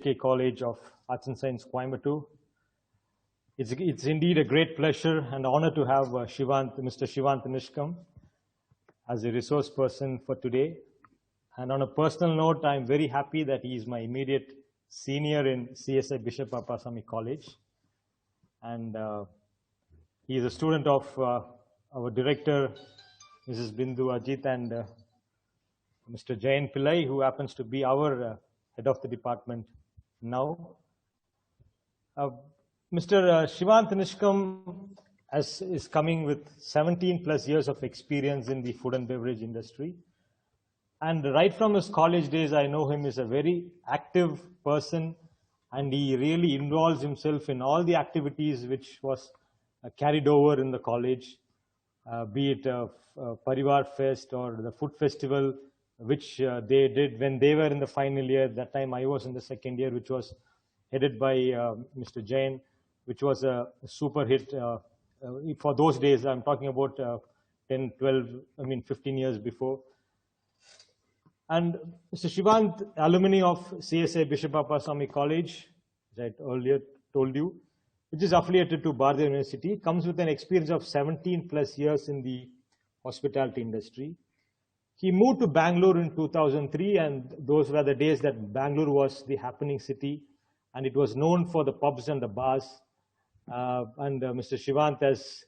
AJK College of Arts and Science, Coimbatore. It's indeed a great pleasure and honor to have Mr. Shivanth Nishkam as a resource person for today. And on a personal note, I'm very happy that he is my immediate senior in CSI Bishop Appasamy College. And he is a student of our director, Mrs. Bindu Ajit, and Mr. Jayan Pillai, who happens to be our head of the department now. Mr. Shivanth Nishkam is coming with 17 plus years of experience in the food and beverage industry. And right from his college days, I know him as a very active person, and he really involves himself in all the activities which was carried over in the college, be it Parivar Fest or the food festival, which they did when they were in the final year. That time I was in the second year, which was headed by Mr. Jain, which was a super hit for those days. I'm talking about 10, 12, 15 years before. And Mr. Shivanth, alumni of CSI Bishop Appasamy College, as I earlier told you, which is affiliated to Bharatiya University, comes with an experience of 17 plus years in the hospitality industry. He moved to Bangalore in 2003, and those were the days that Bangalore was the happening city, and it was known for the pubs and the bars. Mr. Shivanth has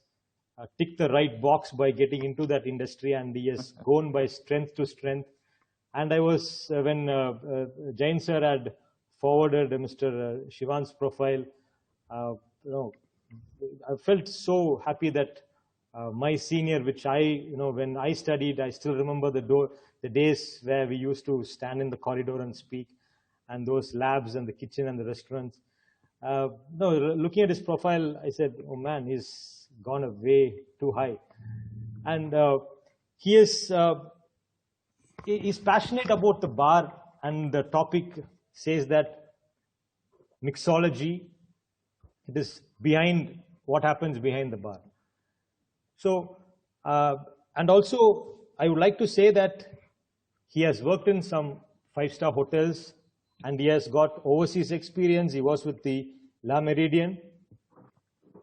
ticked the right box by getting into that industry, and he has gone by strength to strength. And I was, when Jain sir had forwarded Mr. Shivanth's profile, I felt so happy that my senior, which when I studied, I still remember the days where we used to stand in the corridor and speak, and those labs and the kitchen and the restaurants. Looking at his profile, I said, oh man, he's gone way too high. And he is passionate about the bar, and the topic says that mixology, it is behind what happens behind the bar. So, and also I would like to say that he has worked in some 5-star hotels, and he has got overseas experience. He was with the La Meridian,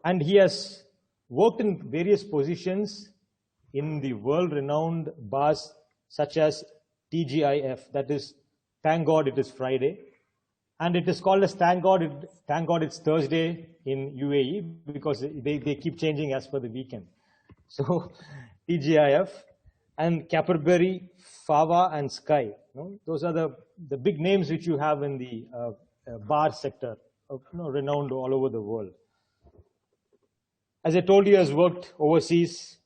and he has worked in various positions in the world-renowned bars such as TGIF, that is, Thank God It Is Friday. And it is called as Thank God It's Thursday in UAE, because they keep changing as per the weekend. So TGIF and Caperberry, Fava and Sky. Those are the big names which you have in the bar sector, renowned all over the world. As I told you, he has worked overseas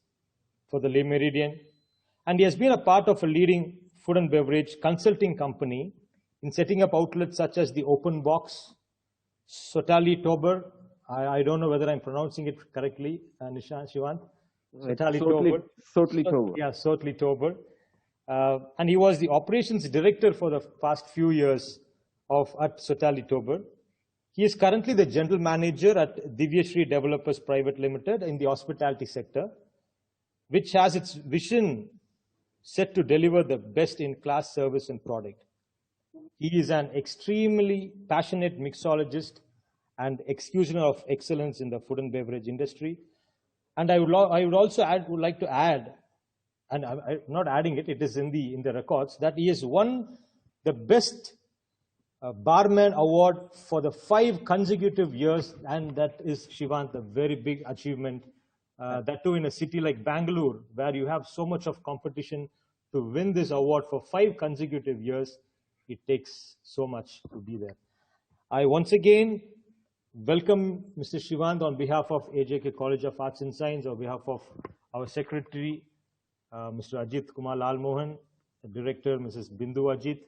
for the Le Meridian, and he has been a part of a leading food and beverage consulting company in setting up outlets such as the Open Box, Sotali Tober. I don't know whether I'm pronouncing it correctly, Shivanth. Sotali Tober. Yeah, Sotali Tober. And he was the operations director for the past few years at Sotali Tober. He is currently the general manager at Divyashree Developers Private Limited in the hospitality sector, which has its vision set to deliver the best-in-class service and product. He is an extremely passionate mixologist and executioner of excellence in the food and beverage industry. And I would like to add, and I'm not adding it, it is in the records, that he has won the best barman award for the 5 consecutive years, and that is, Shivanth, a very big achievement. That too in a city like Bangalore, where you have so much of competition. To win this award for 5 consecutive years, it takes so much to be there. I once again welcome Mr. Shivanth on behalf of AJK College of Arts and Science, on behalf of our secretary, Mr. Ajit Kumar Lalmohan, the director, Mrs. Bindu Ajit,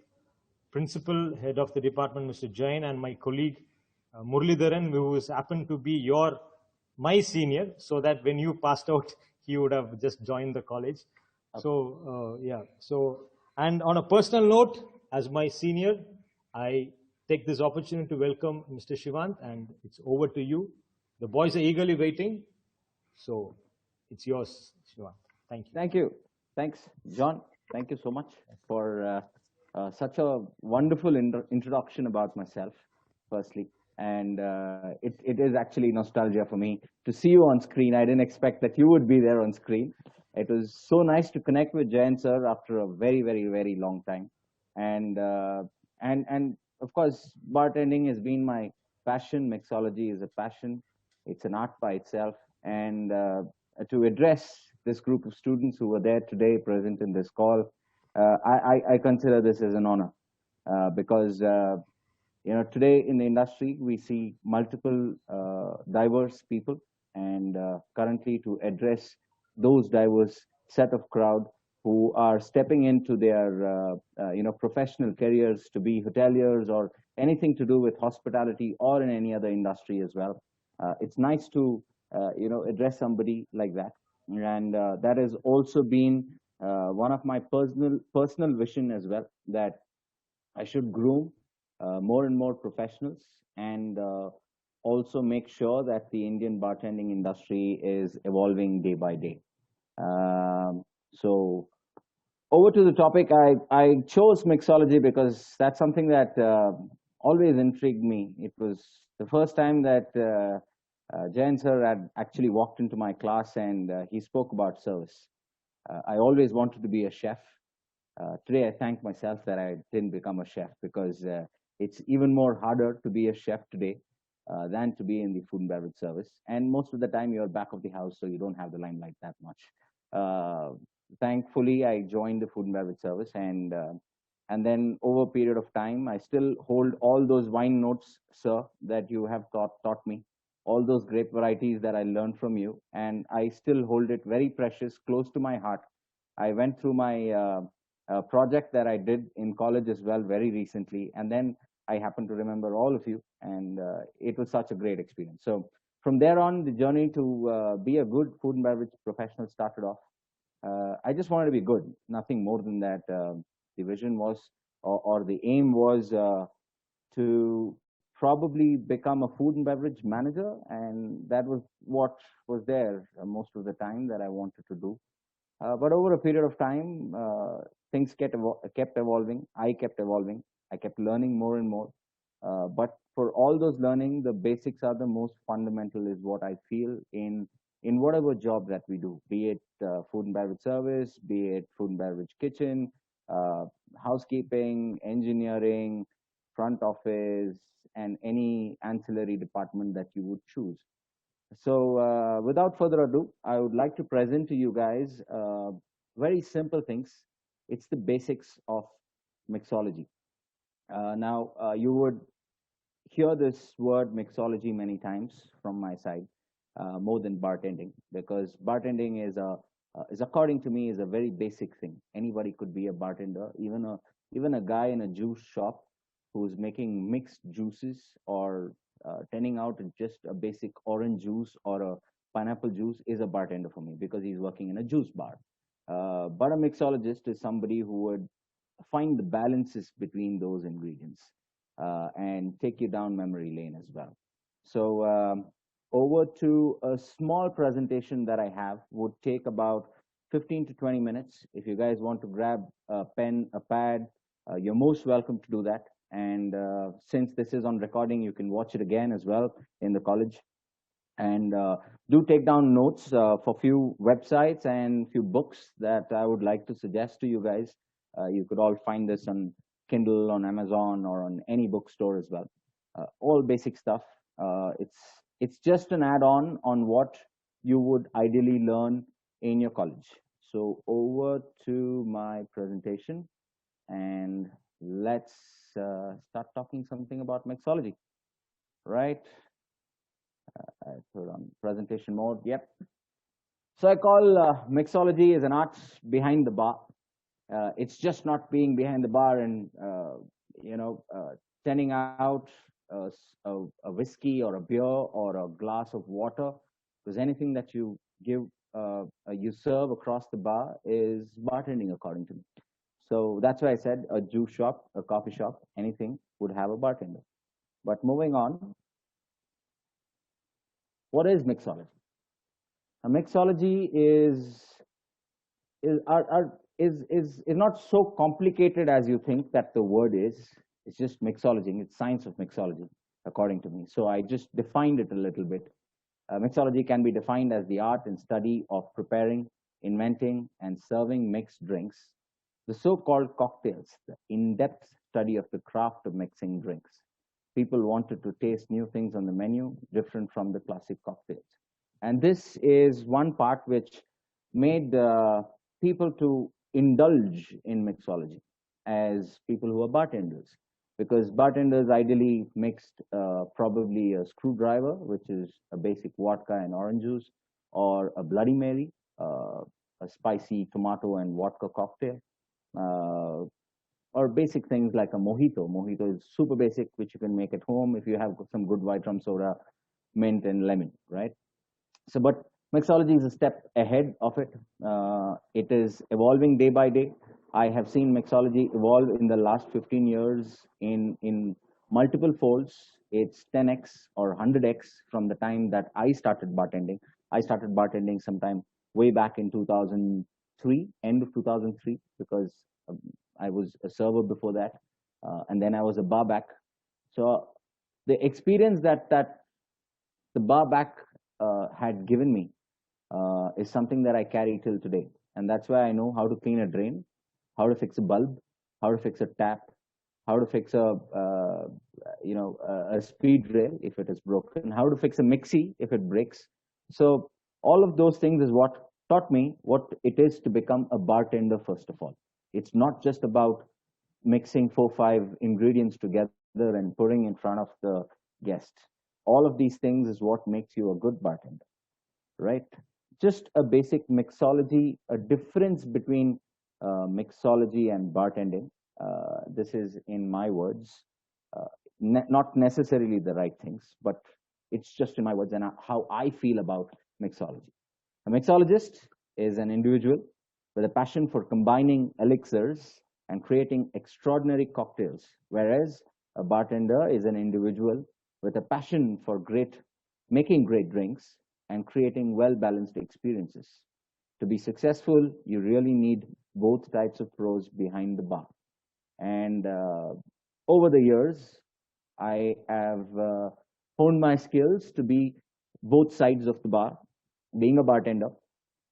principal, head of the department, Mr. Jain, and my colleague, Muralidharan, who has happened to be my senior, so that when you passed out, he would have just joined the college. So, and on a personal note, as my senior, I take this opportunity to welcome Mr. Shivanth, and it's over to you. The boys are eagerly waiting, so it's yours, Shivanth. Thank you. Thank you. Thanks, John. Thank you so much for such a wonderful introduction about myself, firstly. And it is actually nostalgia for me to see you on screen. I didn't expect that you would be there on screen. It was so nice to connect with Jayan sir after a very, very, very long time. And of course, bartending has been my passion. Mixology is a passion. It's an art by itself. And to address this group of students who were there today, present in this call, I consider this as an honor because today in the industry we see multiple diverse people, and currently to address those diverse set of crowd who are stepping into their professional careers to be hoteliers or anything to do with hospitality or in any other industry as well. It's nice to address somebody like that, and that has also been one of my personal vision as well, that I should groom more and more professionals, and also make sure that the Indian bartending industry is evolving day by day. So over to the topic. I chose mixology because that's something that always intrigued me. It was the first time that Jayan sir had actually walked into my class, and he spoke about service. I always wanted to be a chef. Today, I thank myself that I didn't become a chef, because it's even more harder to be a chef today than to be in the food and beverage service. And most of the time, you're back of the house, so you don't have the limelight that much. Thankfully, I joined the food and beverage service, and then over a period of time, I still hold all those wine notes, sir, that you have taught me, all those grape varieties that I learned from you, and I still hold it very precious, close to my heart. I went through my project that I did in college as well very recently, and then I happened to remember all of you, and it was such a great experience. So from there on, the journey to be a good food and beverage professional started off. I just wanted to be good, nothing more than that. The vision was, or the aim was, to probably become a food and beverage manager, and that was what was there most of the time that I wanted to do. But over a period of time, things kept evolving. I kept evolving. I kept learning more and more. But for all those learning, the basics are the most fundamental, is what I feel in whatever job that we do, be it food and beverage service, be it food and beverage kitchen, housekeeping, engineering, front office, and any ancillary department that you would choose. So without further ado, I would like to present to you guys very simple things. It's the basics of mixology. Now, you would hear this word mixology many times from my side, more than bartending, because bartending is according to me, is a very basic thing. Anybody could be a bartender, even a guy in a juice shop who's making mixed juices, or turning out just a basic orange juice or a pineapple juice, is a bartender for me, because he's working in a juice bar. But a mixologist is somebody who would find the balances between those ingredients and take you down memory lane as well. So over to a small presentation that I have, would take about 15 to 20 minutes. If you guys want to grab a pen, a pad, you're most welcome to do that. And since this is on recording, you can watch it again as well in the college. And do take down notes for few websites and few books that I would like to suggest to you guys. You could all find this on Kindle, on Amazon, or on any bookstore as well. All basic stuff. It's just an add-on on what you would ideally learn in your college. So over to my presentation, and let's start talking something about mixology, right? I put on presentation mode. Yep. So I call mixology as an art behind the bar. It's just not being behind the bar and turning out a whiskey or a beer or a glass of water, because anything that you give, you serve across the bar is bartending, according to me. So that's why I said a juice shop, a coffee shop, anything would have a bartender. But moving on, what is mixology? A mixology is our is not so complicated as you think that the word is. It's just mixology. It's science of mixology, according to me. So I just defined it a little bit. Mixology can be defined as the art and study of preparing, inventing, and serving mixed drinks, the so-called cocktails, the in-depth study of the craft of mixing drinks. People wanted to taste new things on the menu, different from the classic cocktails. And this is one part which made people to indulge in mixology as people who are bartenders, because bartenders ideally mixed probably a screwdriver, which is a basic vodka and orange juice, or a Bloody Mary, a spicy tomato and vodka cocktail, uh, or basic things like a mojito. Mojito is super basic, which you can make at home if you have some good white rum soda, mint and lemon, right? So, but mixology is a step ahead of it. It is evolving day by day. I have seen mixology evolve in the last 15 years in multiple folds. It's 10x or 100x from the time that I started bartending. I started bartending sometime way back in 2003, end of 2003, because I was a server before that, and then I was a barback. So the experience that the barback had given me is something that I carry till today. And that's why I know how to clean a drain, how to fix a bulb, how to fix a tap, how to fix a speed rail if it is broken, how to fix a mixie if it breaks. So all of those things is what taught me what it is to become a bartender. First of all, it's not just about mixing 4 5 ingredients together and putting in front of the guest. All of these things is what makes you a good bartender, right? Just a basic mixology, a difference between mixology and bartending. This is in my words, not necessarily the right things, but it's just in my words and how I feel about mixology. A mixologist is an individual with a passion for combining elixirs and creating extraordinary cocktails, whereas a bartender is an individual with a passion for making great drinks and creating well-balanced experiences. To be successful, you really need both types of pros behind the bar. And over the years, I have honed my skills to be both sides of the bar, being a bartender,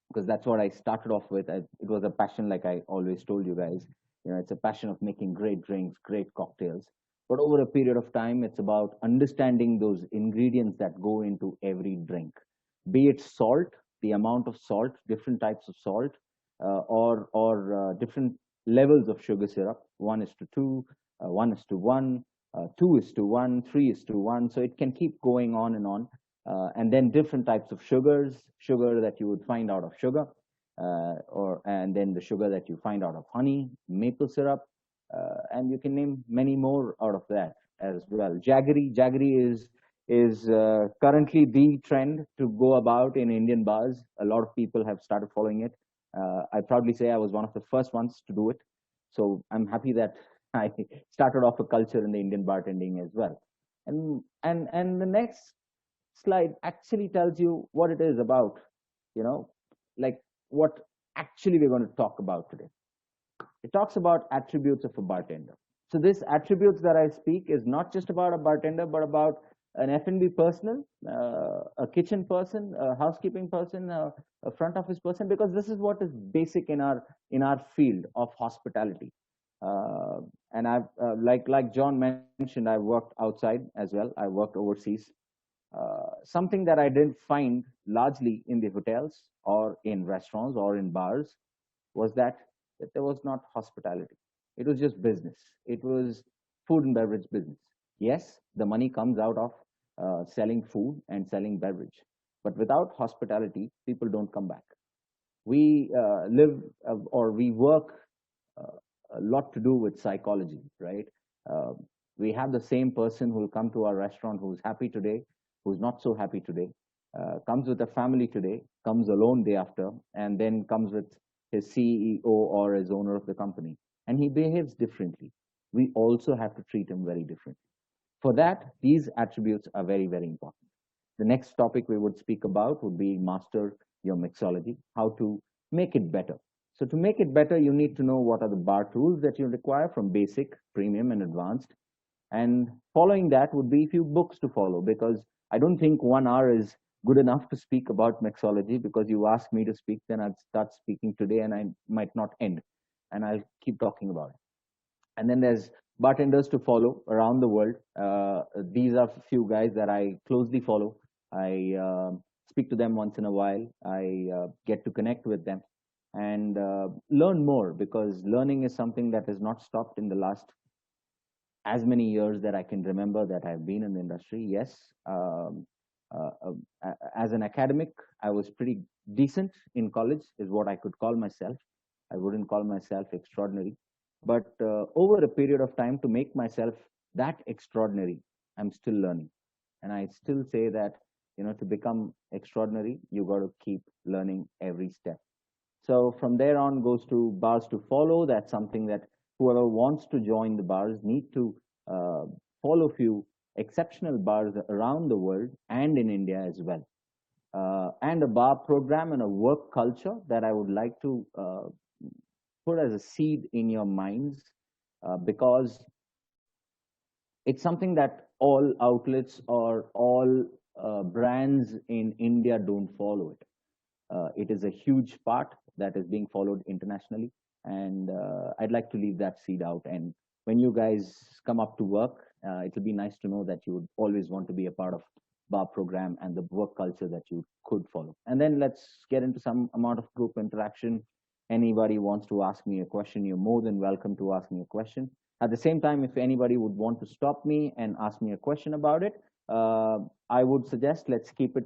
because that's what I started off with. It was a passion, like I always told you guys. It's a passion of making great drinks, great cocktails. But over a period of time, it's about understanding those ingredients that go into every drink, be it salt, the amount of salt, different types of salt, or different levels of sugar syrup. 1:2, 1:1, 2:1, 3:1. So it can keep going on and on. And then different types of sugar that you would find out of sugar, and then the sugar that you find out of honey, maple syrup, and you can name many more out of that as well. Jaggery is currently the trend to go about in Indian bars. A lot of people have started following it. I proudly say I was one of the first ones to do it. So I'm happy that I started off a culture in the Indian bartending as well. And the next slide actually tells you what it is about, like what actually we're going to talk about today. It talks about attributes of a bartender. So this attributes that I speak is not just about a bartender, but about an F&B personnel, a kitchen person, a housekeeping person, a front office person, because this is what is basic in our field of hospitality. And I've like John mentioned, I worked outside as well. I worked overseas. Something that I didn't find largely in the hotels or in restaurants or in bars was that there was not hospitality. It was just business. It was food and beverage business. Yes, the money comes out of selling food and selling beverage, but without hospitality, people don't come back. We live or we work a lot to do with psychology, right? We have the same person who will come to our restaurant who's happy today, who's not so happy today, comes with a family today, comes alone day after, and then comes with his CEO or his owner of the company, and he behaves differently. We also have to treat him very differently. For that, these attributes are very, very important. The next topic we would speak about would be master your mixology, how to make it better. So to make it better, you need to know what are the bar tools that you require from basic, premium, and advanced. And following that would be a few books to follow, because I don't think 1 hour is good enough to speak about mixology, because you ask me to speak, then I'll start speaking today and I might not end, and I'll keep talking about it. And then there's bartenders to follow around the world. These are a few guys that I closely follow. I speak to them once in a while. I get to connect with them and learn more, because learning is something that has not stopped in the last as many years that I can remember that I've been in the industry. Yes, as an academic, I was pretty decent in college, is what I could call myself. I wouldn't call myself extraordinary. But over a period of time, to make myself that extraordinary, I'm still learning. And I still say that, to become extraordinary, you got to keep learning every step. So from there on goes to bars to follow. That's something that whoever wants to join the bars need to follow few exceptional bars around the world and in India as well. And a bar program and a work culture that I would like to put as a seed in your minds, because it's something that all outlets or all brands in India don't follow it. It is a huge part that is being followed internationally, and I'd like to leave that seed out. And when you guys come up to work, it'll be nice to know that you would always want to be a part of bar program and the work culture that you could follow. And then let's get into some amount of group interaction. Anybody wants to ask me a question, you're more than welcome to ask me a question. At the same time, if anybody would want to stop me and ask me a question about it, I would suggest let's keep it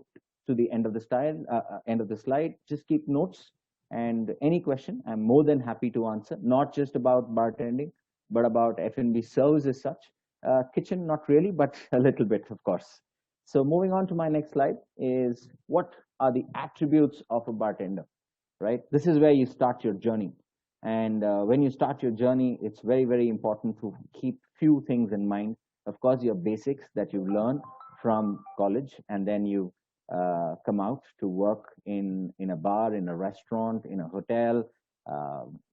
to the end of the slide. Just keep notes, and any question I'm more than happy to answer, not just about bartending, but about F&B service as such. Kitchen, not really, but a little bit, of course. So moving on to my next slide is, what are the attributes of a bartender, right? This is where you start your journey. And when you start your journey, it's very, very important to keep few things in mind. Of course, your basics that you learn from college, and then you come out to work in a bar, in a restaurant, in a hotel,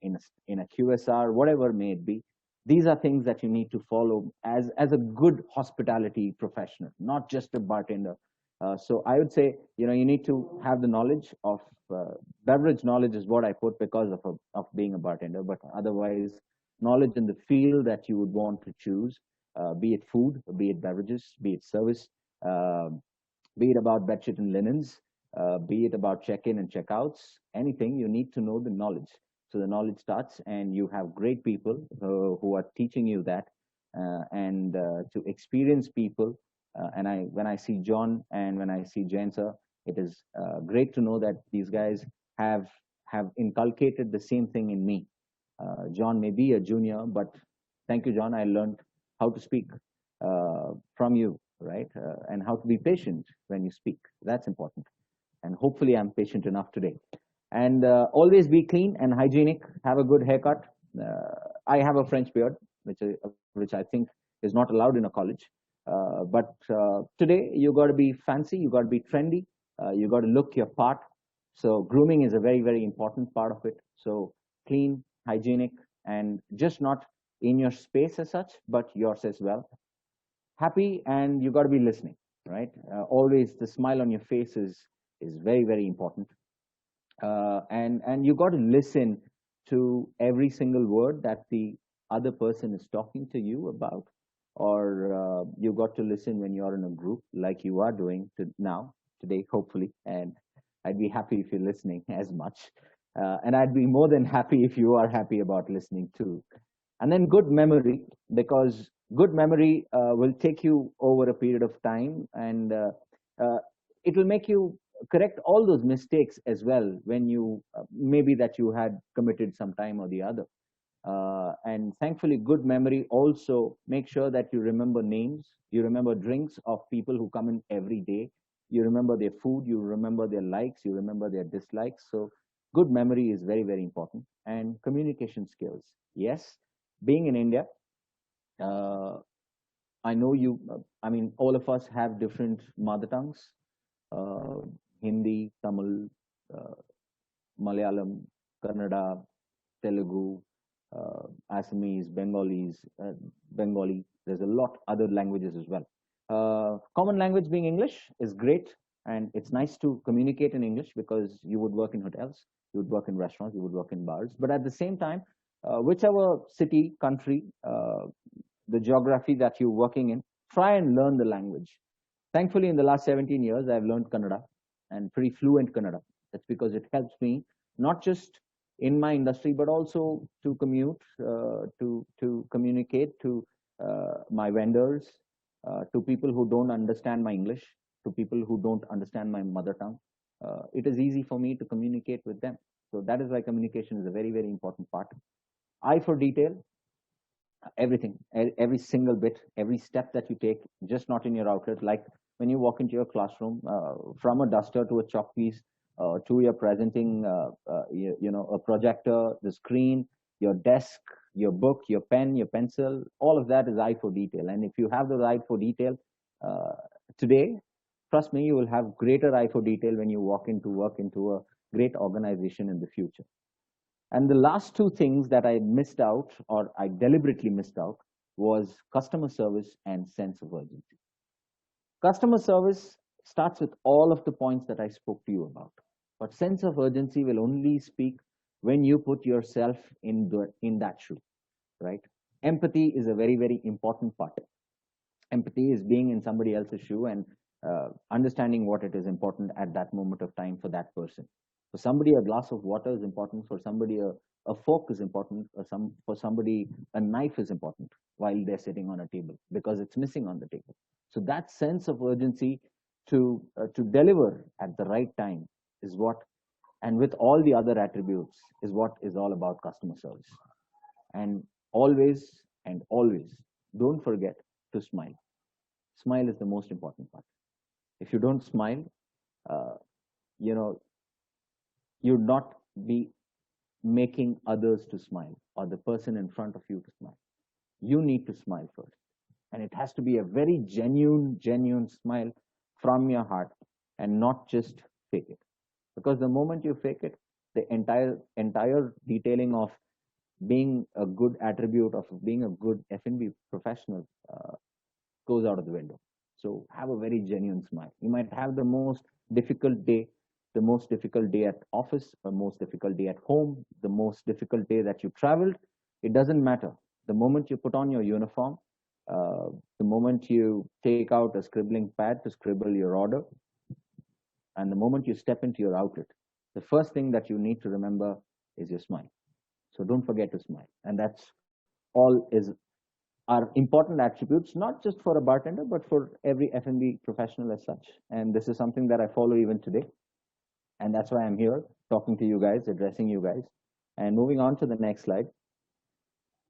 in a QSR, whatever may it be. These are things that you need to follow as a good hospitality professional, not just a bartender. So I would say, you need to have the knowledge of beverage knowledge is what I put, because of being a bartender. But otherwise, knowledge in the field that you would want to choose, be it food, be it beverages, be it service, be it about bedsheet and linens, be it about check-in and check-outs, anything, you need to know the knowledge. So the knowledge starts, and you have great people who are teaching you that, and to experienced people. And when I see John and when I see Jain sir, it is great to know that these guys have inculcated the same thing in me. John may be a junior, but thank you, John. I learned how to speak from you, right? And how to be patient when you speak. That's important. And hopefully I'm patient enough today. And always be clean and hygienic. Have a good haircut. I have a French beard, which I think is not allowed in a college. But today you got to be fancy. You got to be trendy. You got to look your part. So grooming is a very, very important part of it. So clean, hygienic, and just not in your space as such, but yours as well. Happy, and you got to be listening, right? Always the smile on your face is very, very important. And you got to listen to every single word that the other person is talking to you about, or you got to listen when you're in a group like you are doing now, today, hopefully. And I'd be happy if you're listening as much. And I'd be more than happy if you are happy about listening too. And then good memory, because good memory will take you over a period of time, and it will make you correct all those mistakes as well when you maybe that you had committed some time or the other. And thankfully, good memory also make sure that you remember names, you remember drinks of people who come in every day, you remember their food, you remember their likes, you remember their dislikes. So good memory is very, very important. And communication skills. Yes, being in India, I know all of us have different mother tongues. Hindi, Tamil, Malayalam, Kannada, Telugu, Assamese, Bengali. There's a lot other languages as well. Common language being English is great, and it's nice to communicate in English because you would work in hotels, you would work in restaurants, you would work in bars. But at the same time, whichever city, country, the geography that you're working in, try and learn the language. Thankfully, in the last 17 years, I've learned Kannada and pretty fluent Kannada. That's because it helps me not just in my industry, but also to commute, to communicate to my vendors, to people who don't understand my English, to people who don't understand my mother tongue. It is easy for me to communicate with them. So that is why communication is a very, very important part. Eye for detail, everything, every single bit, every step that you take, just not in your outlet. Like when you walk into your classroom, from a duster to a chalk piece, to your presenting, a projector, the screen, your desk, your book, your pen, your pencil, all of that is eye for detail. And if you have the eye for detail today, trust me, you will have greater eye for detail when you walk into work into a great organization in the future. And the last two things that I missed out, or I deliberately missed out, was customer service and sense of urgency. Customer service starts with all of the points that I spoke to you about. But sense of urgency will only speak when you put yourself in that shoe, right? Empathy is a very, very important part. Empathy is being in somebody else's shoe and understanding what it is important at that moment of time for that person. For somebody, a glass of water is important. For somebody, a fork is important. For somebody, a knife is important while they're sitting on a table because it's missing on the table. So that sense of urgency to deliver at the right time is what, and with all the other attributes, is what is all about customer service. And always, don't forget to smile. Smile is the most important part. If you don't smile, you'd not be making others to smile or the person in front of you to smile. You need to smile first. And it has to be a very genuine smile from your heart and not just fake it. Because the moment you fake it, the entire detailing of being a good attribute of being a good F&B professional goes out of the window. So have a very genuine smile. You might have the most difficult day at office, the most difficult day at home, the most difficult day that you traveled. It doesn't matter. The moment you put on your uniform, the moment you take out a scribbling pad to scribble your order, and the moment you step into your outlet, the first thing that you need to remember is your smile. So don't forget to smile. And that's all are important attributes, not just for a bartender, but for every F&B professional as such. And this is something that I follow even today. And that's why I'm here talking to you guys, addressing you guys. And moving on to the next slide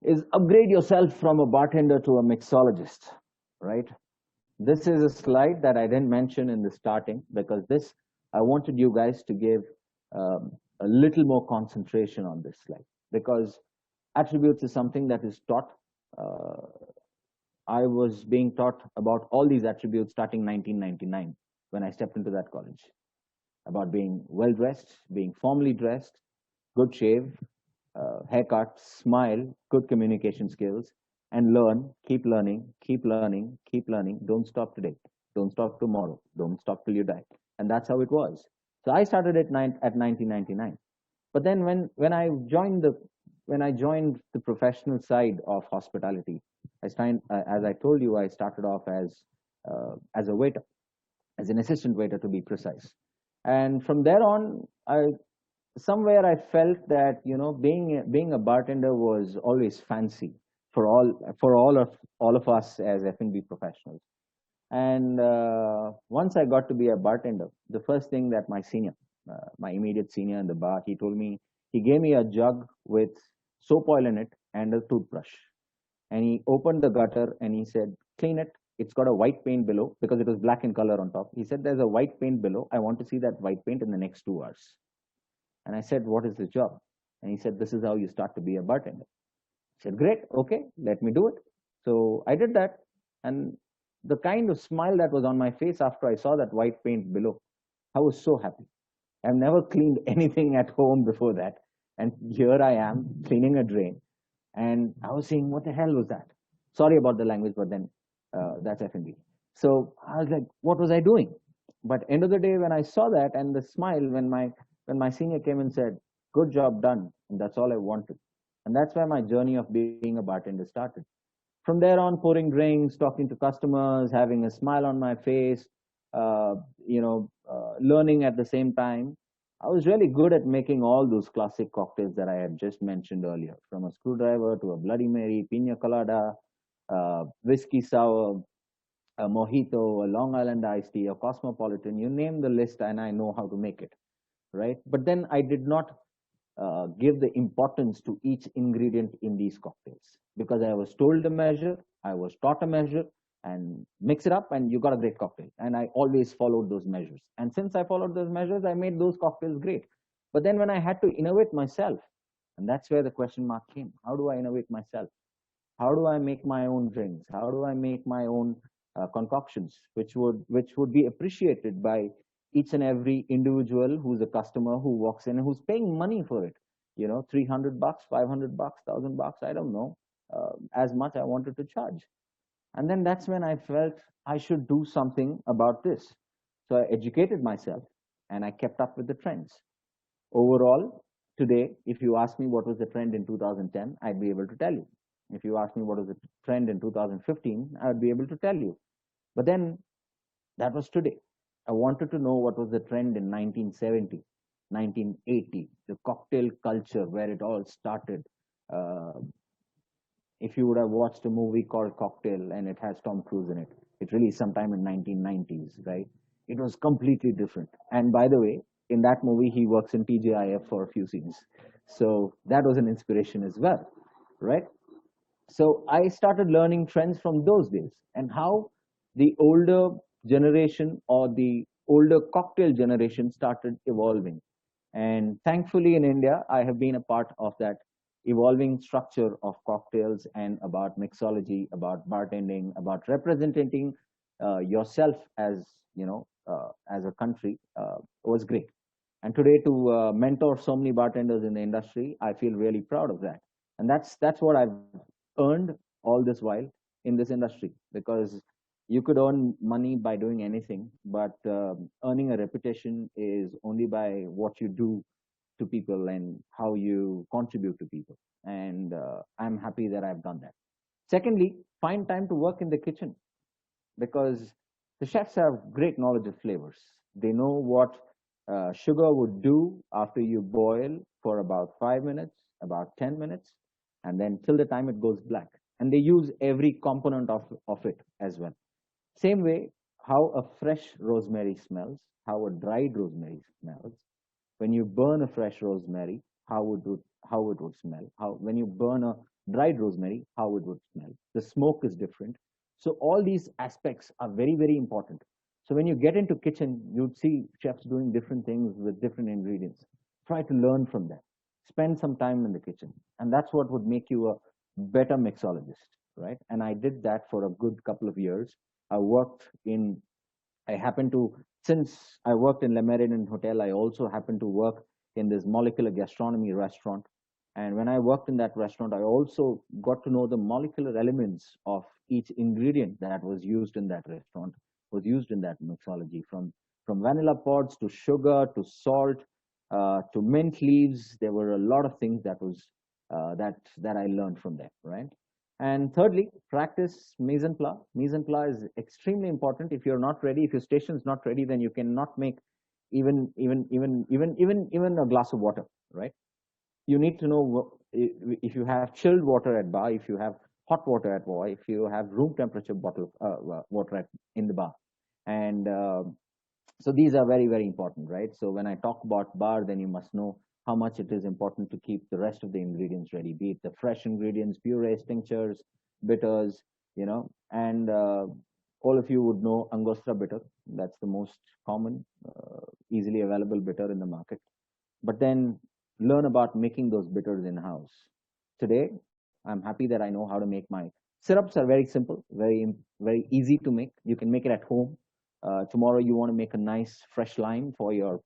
is upgrade yourself from a bartender to a mixologist, right? This is a slide that I didn't mention in the starting because I wanted you guys to give a little more concentration on this slide because attributes is something that is taught. I was being taught about all these attributes starting 1999 when I stepped into that college. About being well-dressed, being formally dressed, good shave, haircut, smile, good communication skills, and keep learning. Don't stop today. Don't stop tomorrow. Don't stop till you die. And that's how it was. So I started at 1999. But then when I joined the professional side of hospitality, as I told you, I started off as a waiter, as an assistant waiter to be precise. And from there on, somewhere I felt that being a bartender was always fancy for all of us as F&B professionals. And once I got to be a bartender, the first thing that my senior, my immediate senior in the bar, he gave me a jug with soap oil in it and a toothbrush. And he opened the gutter and he said, clean it. It's got a white paint below because it was black in color on top. He said, there's a white paint below. I want to see that white paint in the next 2 hours. And I said, what is the job? And he said, this is how you start to be a bartender. I said, great. Okay, let me do it. So I did that. And the kind of smile that was on my face after I saw that white paint below, I was so happy. I've never cleaned anything at home before that. And here I am cleaning a drain, and I was saying, what the hell was that? Sorry about the language, but then that's F&B. So I was like, what was I doing? But end of the day, when I saw that, and the smile when my senior came and said, good job done, and that's all I wanted. And that's where my journey of being a bartender started. From there on, pouring drinks, talking to customers, having a smile on my face, uh, learning at the same time. I was really good at making all those classic cocktails that I had just mentioned earlier, from a screwdriver to a Bloody Mary, pina colada, whiskey sour, a mojito, a Long Island iced tea, a cosmopolitan. You name the list, and I know how to make it, right? But then I did not give the importance to each ingredient in these cocktails, because I was told a measure, I was taught a measure, and mix it up, and you got a great cocktail. And I always followed those measures. And since I followed those measures, I made those cocktails great. But then when I had to innovate myself, and that's where the question mark came: how do I innovate myself? How do I make my own drinks? How do I make my own concoctions, which would be appreciated by each and every individual who's a customer, who walks in and who's paying money for it? 300 bucks, 500 bucks, 1,000 bucks, I don't know, as much I wanted to charge. And then that's when I felt I should do something about this. So I educated myself, and I kept up with the trends. Overall, today, if you ask me what was the trend in 2010, I'd be able to tell you. If you ask me what was the trend in 2015, I would be able to tell you. But then that was today. I wanted to know what was the trend in 1970, 1980, the cocktail culture, where it all started. Uh, if you would have watched a movie called Cocktail, and it has Tom Cruise in it, it released sometime in 1990s, right? It was completely different. And by the way, in that movie, he works in TGIF for a few scenes. So that was an inspiration as well, right? So I started learning trends from those days, and how the older generation, or the older cocktail generation, started evolving. And thankfully in India, I have been a part of that evolving structure of cocktails, and about mixology, about bartending, about representing yourself as, as a country, was great. And today, to mentor so many bartenders in the industry, I feel really proud of that. And that's what I've earned all this while in this industry, because you could earn money by doing anything, but earning a reputation is only by what you do to people and how you contribute to people. And I'm happy that I've done that. Secondly, find time to work in the kitchen, because the chefs have great knowledge of flavors. They know what sugar would do after you boil for about 5 minutes, about 10 minutes, and then till the time it goes black. And they use every component of it as well. Same way, how a fresh rosemary smells, how a dried rosemary smells. When you burn a fresh rosemary, how it would smell. How when you burn a dried rosemary, how it would smell. The smoke is different. So all these aspects are very, very important. So when you get into kitchen, you'd see chefs doing different things with different ingredients. Try to learn from them. Spend some time in the kitchen, and that's what would make you a better mixologist, right? And I did that for a good couple of years. I worked in I happened to, since I worked in Le Méridien Hotel, I also happened to work in this molecular gastronomy restaurant. And when I worked in that restaurant, I also got to know the molecular elements of each ingredient that was used in that restaurant, was used in that mixology, from vanilla pods to sugar to salt to mint leaves. There were a lot of things that I learned from there, right? And thirdly, practice mise en place. Mise en place is extremely important. If you're not ready, if your station is not ready, then you cannot make even a glass of water, right? You need to know if you have chilled water at bar, if you have hot water at bar, if you have room temperature bottle water in the bar. And so these are very, very important, right? So when I talk about bar, then you must know how much it is important to keep the rest of the ingredients ready, be it the fresh ingredients, purees, tinctures, bitters, and all of you would know Angostura bitter. That's the most common, easily available bitter in the market. But then learn about making those bitters in house. Today, I'm happy that I know how to make my syrups. Are very simple, very easy to make. You can make it at home. Tomorrow you want to make a nice fresh lime for your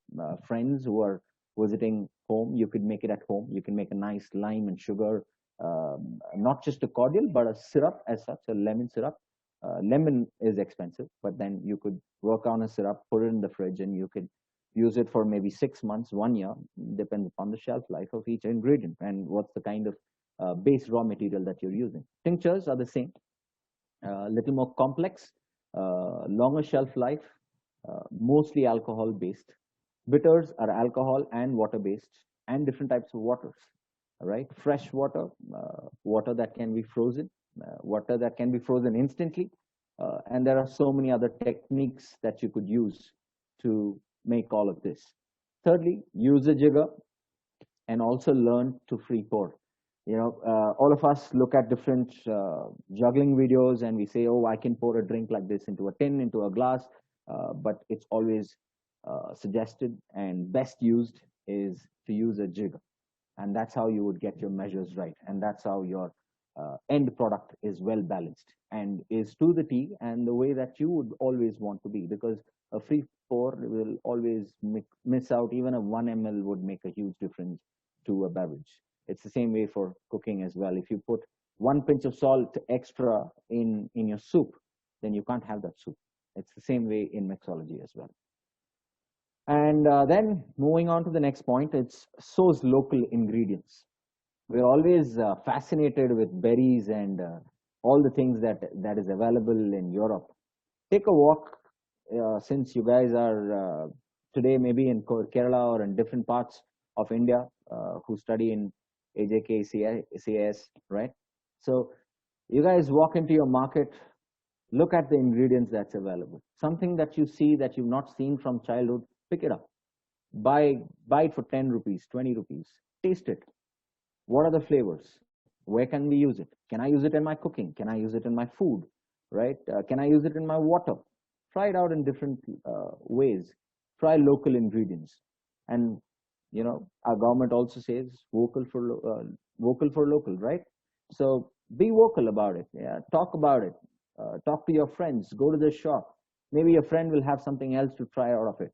friends who are visiting home, you could make it at home. You can make a nice lime and sugar, not just a cordial, but a syrup as such, a lemon syrup. Lemon is expensive, but then you could work on a syrup, put it in the fridge, and you could use it for maybe 6 months, 1 year, depends upon the shelf life of each ingredient and what's the kind of base raw material that you're using. Tinctures are the same, a little more complex, longer shelf life, mostly alcohol based. Bitters are alcohol and water based, and different types of waters. All right, fresh water, water that can be frozen, water that can be frozen instantly, and there are so many other techniques that you could use to make all of this. Thirdly, use a jigger and also learn to free pour. All of us look at different juggling videos and we say, oh, I can pour a drink like this into a tin, into a glass, but it's always suggested and best used is to use a jigger. And that's how you would get your measures right. And that's how your end product is well balanced and is to the T and the way that you would always want to be, because a free pour will always miss out. Even a 1 ml would make a huge difference to a beverage. It's the same way for cooking as well. If you put 1 pinch of salt extra in your soup, then you can't have that soup. It's the same way in mixology as well. And then moving on to the next point, it's source local ingredients. We're always fascinated with berries and all the things that is available in Europe. Take a walk, since you guys are today maybe in Kerala or in different parts of India who study in AJKCAS, right? So you guys walk into your market, look at the ingredients that's available. Something that you see that you've not seen from childhood, pick it up. Buy it for 10 rupees, 20 rupees. Taste it. What are the flavors? Where can we use it? Can I use it in my cooking? Can I use it in my food? Right? Can I use it in my water? Try it out in different ways. Try local ingredients. And our government also says vocal for local, right? So be vocal about it. Yeah, talk about it. Talk to your friends. Go to the shop. Maybe your friend will have something else to try out of it.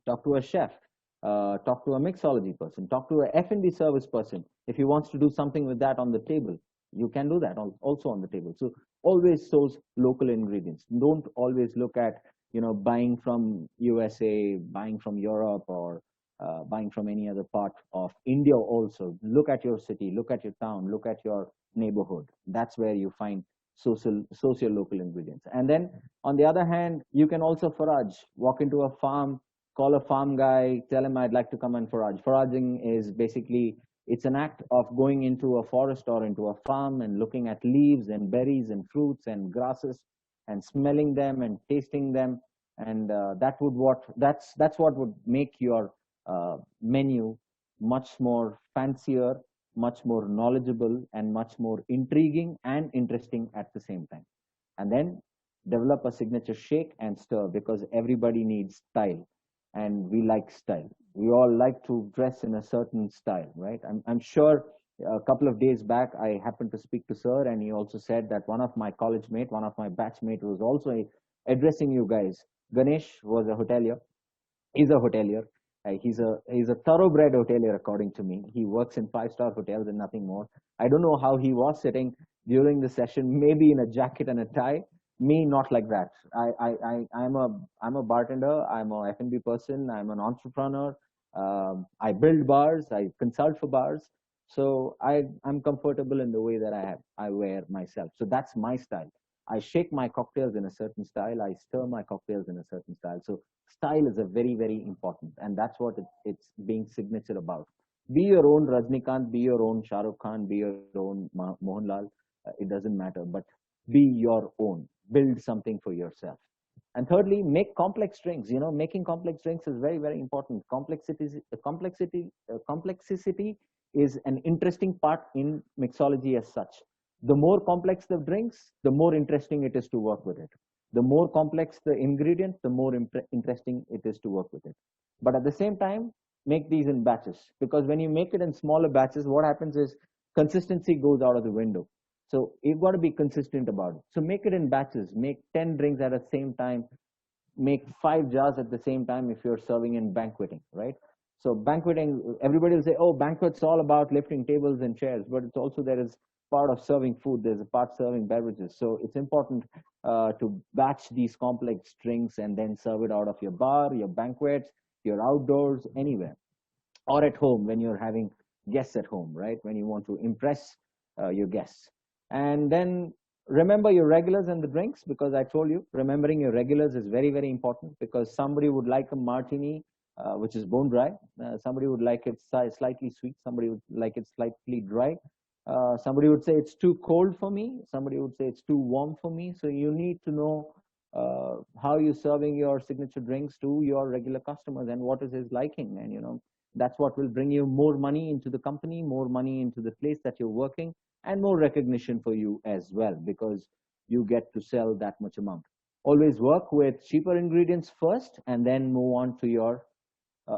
Talk to a chef. Talk to a mixology person. Talk to a F&B service person. If he wants to do something with that on the table, you can do that also on the table. So always source local ingredients. Don't always look at buying from USA, buying from Europe, or buying from any other part of India also. Look at your city, look at your town, look at your neighborhood. That's where you find socio-local ingredients. And then on the other hand, you can also forage. Walk into a farm, call a farm guy, tell him I'd like to come and forage. Foraging is basically, it's an act of going into a forest or into a farm and looking at leaves and berries and fruits and grasses and smelling them and tasting them. And that's what would make your menu much more fancier, much more knowledgeable, and much more intriguing and interesting at the same time. And then develop a signature shake and stir, because everybody needs style, and we like style. We all like to dress in a certain style, right? I'm sure a couple of days back, I happened to speak to Sir, and he also said that one of my college mate, one of my batchmate was also addressing you guys. Ganesh was a hotelier. He's a hotelier. He's a thoroughbred hotelier, according to me. He works in 5-star hotels and nothing more. I don't know how he was sitting during the session, maybe in a jacket and a tie. Me, not like that. I'm a bartender. I'm a F&B person. I'm an entrepreneur. I build bars. I consult for bars. So I'm comfortable in the way that I wear myself. So that's my style. I shake my cocktails in a certain style. I stir my cocktails in a certain style. So style is a very, very important, and that's what it's being signature about. Be your own Rajnikant, be your own Shah Rukh Khan, be your own Mohanlal. It doesn't matter, but be your own. Build something for yourself. And thirdly, make complex drinks. Making complex drinks is very, very important. Complexity is an interesting part in mixology as such. The more complex the drinks, the more interesting it is to work with it. The more complex the ingredient, the more interesting it is to work with it. But at the same time, make these in batches, because when you make it in smaller batches, what happens is consistency goes out of the window. So you've got to be consistent about it. So make it in batches. Make 10 drinks at the same time. Make 5 jars at the same time if you're serving in banqueting, right? So banqueting, everybody will say, oh, banquet's all about lifting tables and chairs, but it's also, there is part of serving food, there's a part serving beverages. So it's important to batch these complex drinks and then serve it out of your bar, your banquets, your outdoors, anywhere. Or at home when you're having guests at home, right? When you want to impress your guests. And then remember your regulars and the drinks, because I told you, remembering your regulars is very, very important, because somebody would like a martini, which is bone dry. Somebody would like it slightly sweet. Somebody would like it slightly dry. Somebody would say it's too cold for me. Somebody would say it's too warm for me. So you need to know how you're serving your signature drinks to your regular customers and what is his liking. And, you know, that's what will bring you more money into the company, more money into the place that you're working, and more recognition for you as well, because you get to sell that much amount. Always work with cheaper ingredients first and then move on to your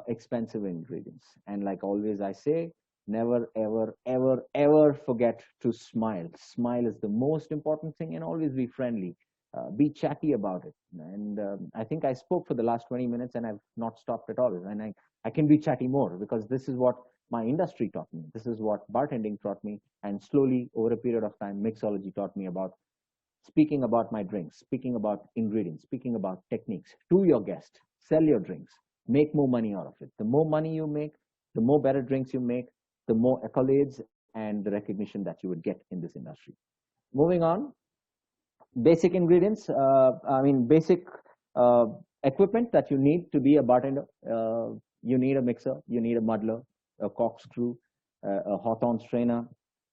expensive ingredients. And like always I say, never, ever, ever, ever forget to smile. Smile is the most important thing, and always be friendly. Be chatty about it. And I think I spoke for the last 20 minutes and I've not stopped at all. And I can be chatty more, because this is what my industry taught me. This is what bartending taught me. And slowly, over a period of time, mixology taught me about speaking about my drinks, speaking about ingredients, speaking about techniques to your guest. Sell your drinks. Make more money out of it. The more money you make, the more better drinks you make, the more accolades and the recognition that you would get in this industry. Moving on, basic ingredients, basic equipment that you need to be a bartender. You need a mixer, you need a muddler, a corkscrew, a Hawthorne strainer,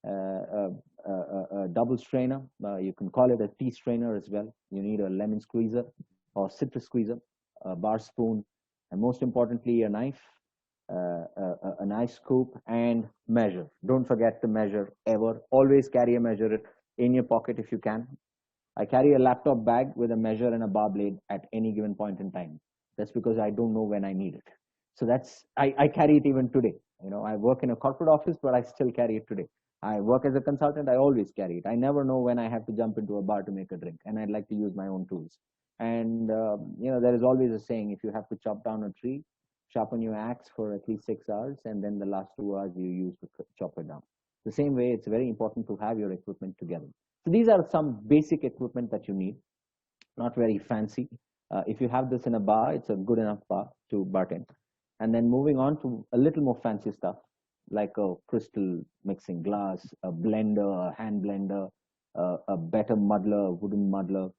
a double strainer. You can call it a tea strainer as well. You need a lemon squeezer or citrus squeezer, a bar spoon, and most importantly, a knife, a nice scoop, and measure. Don't forget to measure ever. Always carry a measure in your pocket if you can. I carry a laptop bag with a measure and a bar blade at any given point in time. That's because I don't know when I need it. So I carry it even today. You know, I work in a corporate office, but I still carry it today. I work as a consultant, I always carry it. I never know when I have to jump into a bar to make a drink, and I'd like to use my own tools. And, there is always a saying, if you have to chop down a tree, sharpen your axe for at least 6 hours, and then the last 2 hours you use to chop it down. The same way, it's very important to have your equipment together. So these are some basic equipment that you need, not very fancy. If you have this in a bar, it's a good enough bar to bartend. And then moving on to a little more fancy stuff, like a crystal mixing glass, a blender, a hand blender, a better muddler, a wooden muddler,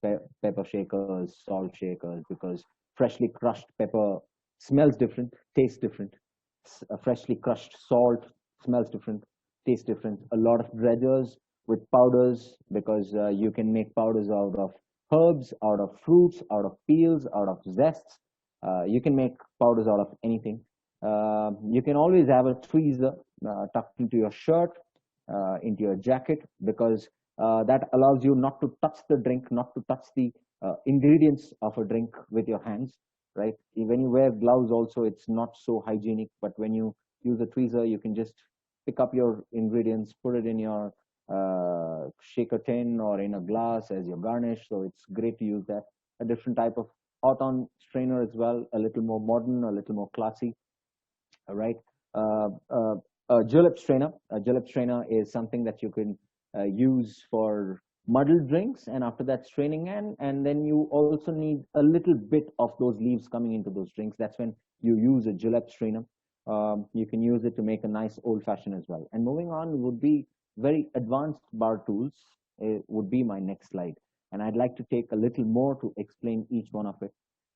pepper shakers, salt shakers, because freshly crushed pepper smells different, tastes different. Freshly crushed salt smells different, tastes different. A lot of dredgers with powders, because you can make powders out of herbs, out of fruits, out of peels, out of zests. You can make powders out of anything. You can always have a tweezer tucked into your shirt, into your jacket, because that allows you not to touch the drink, not to touch the ingredients of a drink with your hands, right? When you wear gloves also, it's not so hygienic, but when you use a tweezer, you can just pick up your ingredients, put it in your shaker tin or in a glass as your garnish. So it's great to use that. A different type of Hawthorne strainer as well, a little more modern, a little more classy. All right. A Julep strainer. A Julep strainer is something that you can use for muddled drinks, and after that straining, and then you also need a little bit of those leaves coming into those drinks. That's when you use a Julep strainer. You can use it to make a nice old fashioned as well. And moving on would be very advanced bar tools. It would be my next slide. And I'd like to take a little more to explain each one of it,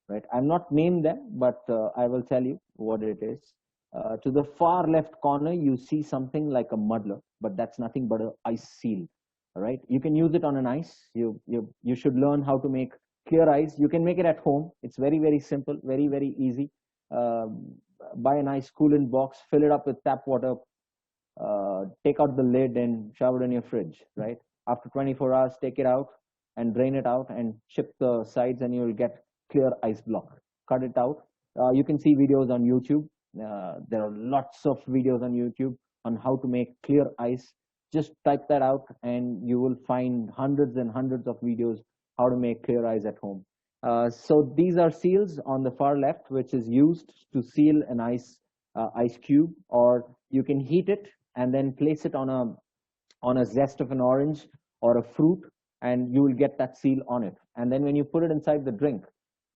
right? I've not named them, but I will tell you what it is. To the far left corner, you see something like a muddler, but that's nothing but an ice seal, all right? You can use it on an ice. You should learn how to make clear ice. You can make it at home. It's very, very simple, very, very easy. Buy a nice coolant box, fill it up with tap water, take out the lid and shove it in your fridge, right? After 24 hours, take it out and drain it out and chip the sides, and you'll get clear ice block. Cut it out. You can see videos on YouTube. There are lots of videos on YouTube on how to make clear ice. Just type that out and you will find hundreds and hundreds of videos how to make clear ice at home. So these are seals on the far left, which is used to seal an ice cube, or you can heat it and then place it on a zest of an orange or a fruit, and you will get that seal on it. And then when you put it inside the drink,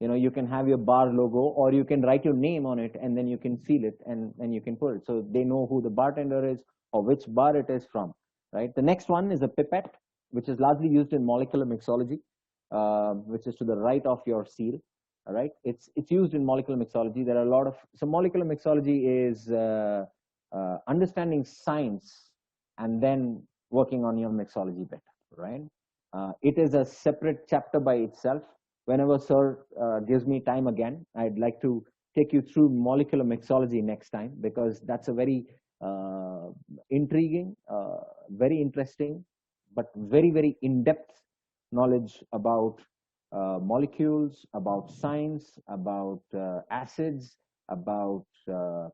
you can have your bar logo, or you can write your name on it, and then you can seal it, and you can put it. So they know who the bartender is or which bar it is from, right? The next one is a pipette, which is largely used in molecular mixology, which is to the right of your seal. All right, it's used in molecular mixology. There are a lot of, so molecular mixology is understanding science and then working on your mixology better, right? It is a separate chapter by itself. Whenever sir gives me time again, I'd like to take you through molecular mixology next time, because that's a very intriguing, very interesting, but very, very in-depth knowledge about molecules, about science, about acids, about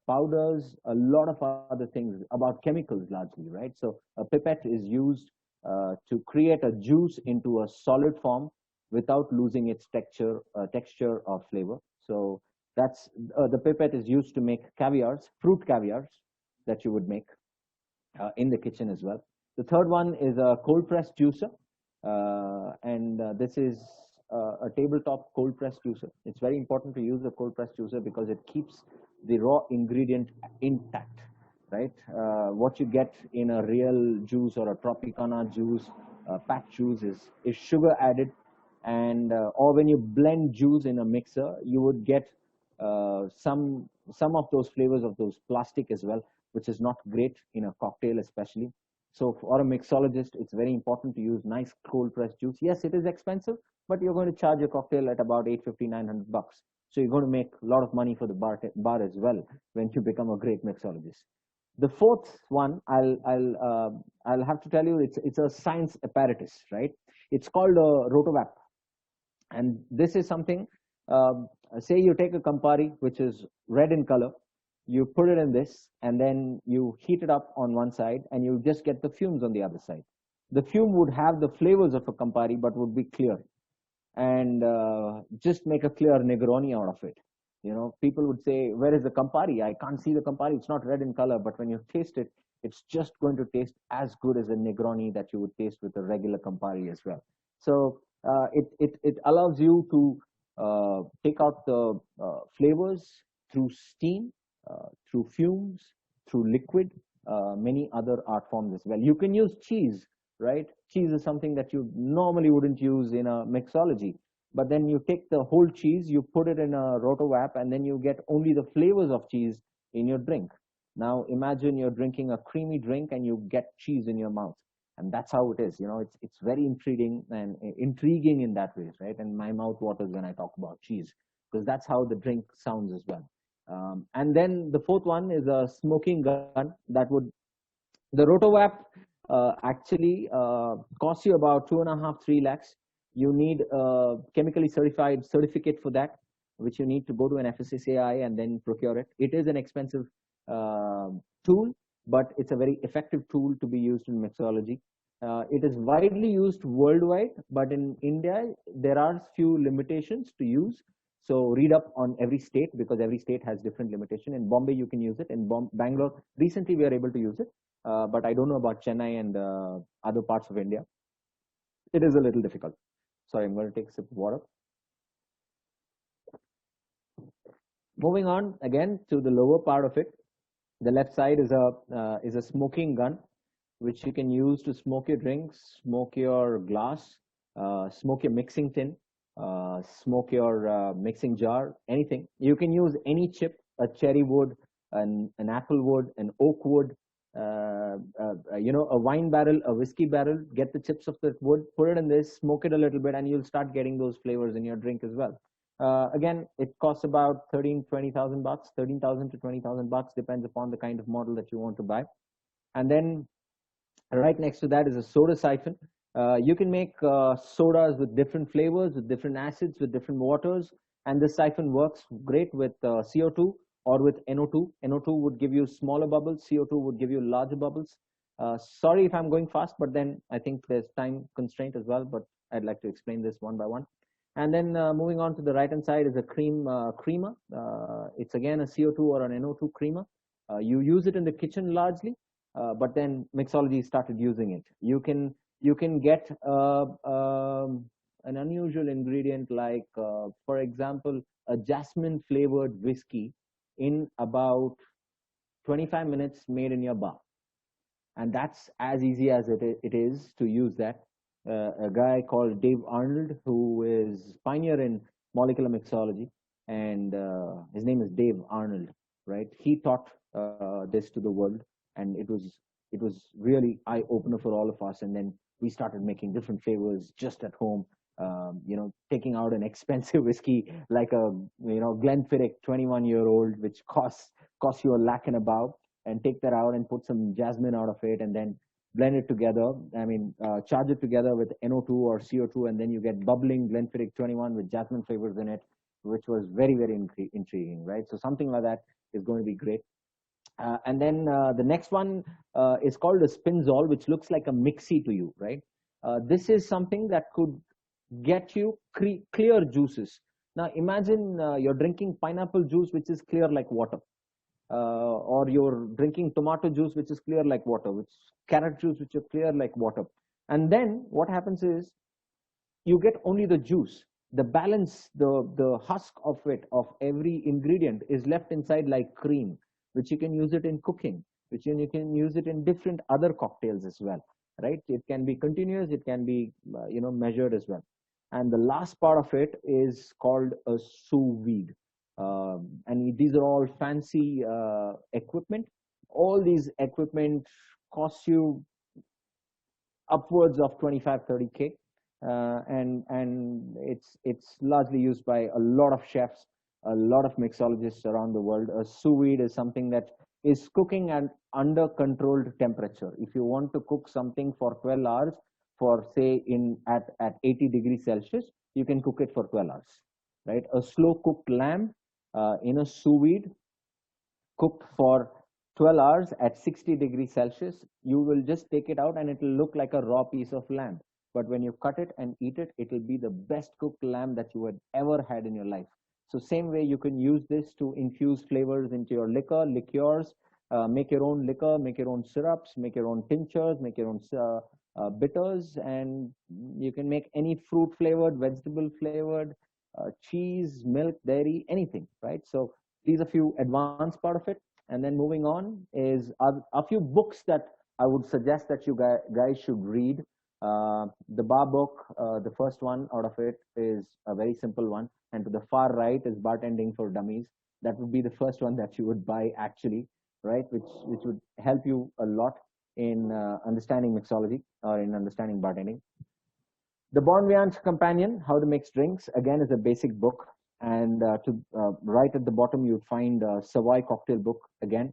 powders, a lot of other things, about chemicals largely, right? So a pipette is used to create a juice into a solid form without losing its texture or flavor. So that's the pipette is used to make caviars, fruit caviars that you would make in the kitchen as well. The third one is a cold press juicer, and this is a tabletop cold press juicer. It's very important to use a cold press juicer because it keeps the raw ingredient intact, right? What you get in a real juice or a Tropicana juice, packed juice, is sugar added, and or when you blend juice in a mixer, you would get some of those flavors of those plastic as well, which is not great in a cocktail especially. So for a mixologist, it's very important to use nice cold pressed juice. Yes, it is expensive, but you're going to charge a cocktail at about $850, $900. So you're going to make a lot of money for the bar as well when you become a great mixologist. The fourth one, I'll have to tell you, it's a science apparatus, right? It's called a rotovap, and this is something. Say you take a Campari, which is red in color, you put it in this, and then you heat it up on one side, and you just get the fumes on the other side. The fume would have the flavors of a Campari, but would be clear, and just make a clear Negroni out of it. People would say, where is the Campari? I can't see the Campari. It's not red in color, but when you taste it, it's just going to taste as good as a Negroni that you would taste with a regular Campari as well. So it allows you to take out the flavors through steam, through fumes, through liquid, many other art forms as well. You can use cheese, right? Cheese is something that you normally wouldn't use in a mixology, but then you take the whole cheese, you put it in a rotovap, and then you get only the flavors of cheese in your drink. Now imagine you're drinking a creamy drink and you get cheese in your mouth, and that's how it is. It's very intriguing in that way, right? And my mouth waters when I talk about cheese, because that's how the drink sounds as well. And then the fourth one is a smoking gun. The rotovap actually costs you about 2.5 to 3 lakhs. You need a chemically certified certificate for that, which you need to go to an FSSAI and then procure it. It is an expensive tool, but it's a very effective tool to be used in mixology. It is widely used worldwide, but in India, there are few limitations to use. So read up on every state, because every state has different limitation. In Bombay, you can use it. In Bangalore, recently we are able to use it, but I don't know about Chennai and other parts of India. It is a little difficult. Sorry, I'm going to take a sip of water. Moving on again to the lower part of it. The left side is a smoking gun, which you can use to smoke your drinks, smoke your glass, smoke your mixing tin, smoke your mixing jar, anything. You can use any chip, a cherry wood, an apple wood, an oak wood, a wine barrel, a whiskey barrel. Get the chips of the wood, put it in this, smoke it a little bit, and you'll start getting those flavors in your drink as well. Again, it costs about $13,000 to $20,000, depends upon the kind of model that you want to buy. And then right next to that is a soda siphon. You can make sodas with different flavors, with different acids, with different waters, and this siphon works great with CO2 or with NO2. NO2 would give you smaller bubbles, CO2 would give you larger bubbles. Sorry if I'm going fast, but then I think there's time constraint as well, but I'd like to explain this one by one. And then moving on to the right hand side is a creamer. It's again a CO2 or an NO2 creamer. You use it in the kitchen largely, but then mixology started using it. You can get an unusual ingredient like, for example, a jasmine flavored whiskey in about 25 minutes made in your bar. And that's as easy as it is to use that. A guy called Dave Arnold, who is pioneer in molecular mixology, and his name is Dave Arnold, right? He taught this to the world, and it was really eye opener for all of us. And then we started making different flavors just at home. Taking out an expensive whiskey like a Glenfiddich 21-year-old, which costs you a lakh and above, and take that out and put some jasmine out of it, and then blend it together. Charge it together with NO2 or CO2, and then you get bubbling Glenfiddich 21 with jasmine flavors in it, which was very, very intriguing, right? So something like that is going to be great. And then the next one is called a spinzol, which looks like a mixie to you, right? This is something that could get you clear juices. Now imagine you're drinking pineapple juice, which is clear like water. Or you're drinking tomato juice, which is clear like water, which carrot juice, which is clear like water. And then what happens is you get only the juice. The balance, the husk of it, of every ingredient is left inside like cream, which you can use it in cooking, which you can use it in different other cocktails as well, right? It can be continuous, it can be, measured as well. And the last part of it is called a sous vide. And these are all fancy equipment. All these equipment cost you upwards of 25-30K, and it's largely used by a lot of chefs, a lot of mixologists around the world. A sous vide is something that is cooking at under controlled temperature. If you want to cook something for 12 hours, for say at 80 degrees Celsius, you can cook it for 12 hours, right? A slow cooked lamb in a sous vide, cooked for 12 hours at 60 degrees Celsius, you will just take it out and it will look like a raw piece of lamb. But when you cut it and eat it, it will be the best cooked lamb that you had ever had in your life. So same way you can use this to infuse flavors into your liqueurs, make your own liquor, make your own syrups, make your own tinctures, make your own bitters, and you can make any fruit flavored, vegetable flavored, cheese, milk, dairy, anything, right? So these are a few advanced part of it. And then moving on is a few books that I would suggest that you guys should read. The bar book, the first one out of it is a very simple one. And to the far right is Bartending for Dummies. That would be the first one that you would buy actually, right? Which would help you a lot in understanding mixology or in understanding bartending. The Bon Vivant Companion, How to Mix Drinks, again is a basic book. And right at the bottom, you'd find a Savoy cocktail book again.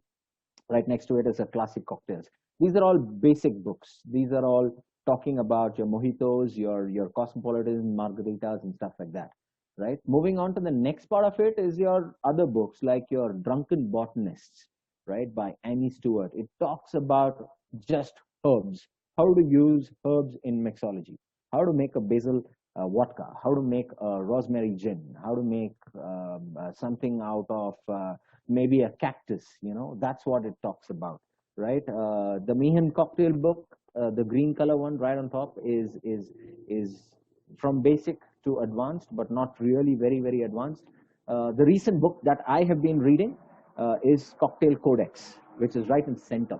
Right next to it is a classic cocktails. These are all basic books. These are all talking about your mojitos, your cosmopolitan margaritas and stuff like that, right? Moving on to the next part of it is your other books, like your Drunken Botanists, right, by Annie Stewart. It talks about just herbs, how to use herbs in mixology, how to make a basil vodka, how to make a rosemary gin, how to make something out of maybe a cactus, that's what it talks about, right? The Meehan cocktail book, the green color one right on top is from basic to advanced, but not really very, very advanced. The recent book that I have been reading is Cocktail Codex, which is right in center,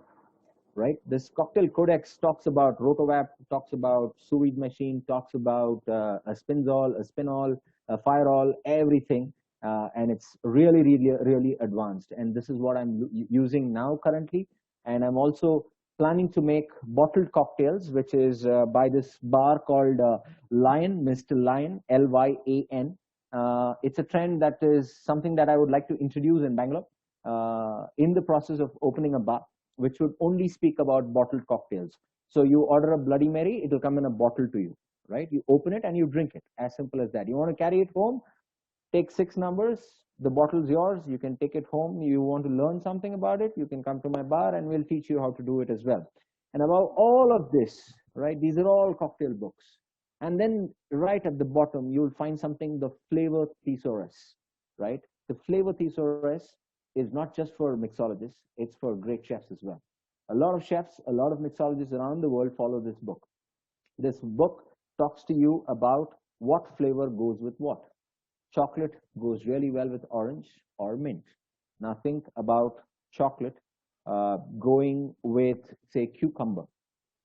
right? This Cocktail Codex talks about rotovap, talks about sous vide machine, talks about a spinzol, a spinol, a fireall, everything. And it's really, really, really advanced. And this is what I'm using now currently. And I'm also planning to make bottled cocktails, which is by this bar called Lion, Mr. Lion, Lyan. It's a trend that is something that I would like to introduce in Bangalore in the process of opening a bar, which would only speak about bottled cocktails. So you order a Bloody Mary, it will come in a bottle to you, right? You open it and you drink it, as simple as that. You want to carry it home, take 6 numbers, the bottle's yours, you can take it home. You want to learn something about it, you can come to my bar and we'll teach you how to do it as well. And about all of this, right, these are all cocktail books. And then right at the bottom, you'll find something, the flavor thesaurus, right? The flavor thesaurus is not just for mixologists, it's for great chefs as well. A lot of chefs, a lot of mixologists around the world follow this book. This book talks to you about what flavor goes with what. Chocolate goes really well with orange or mint. Now think about chocolate going with, say, cucumber.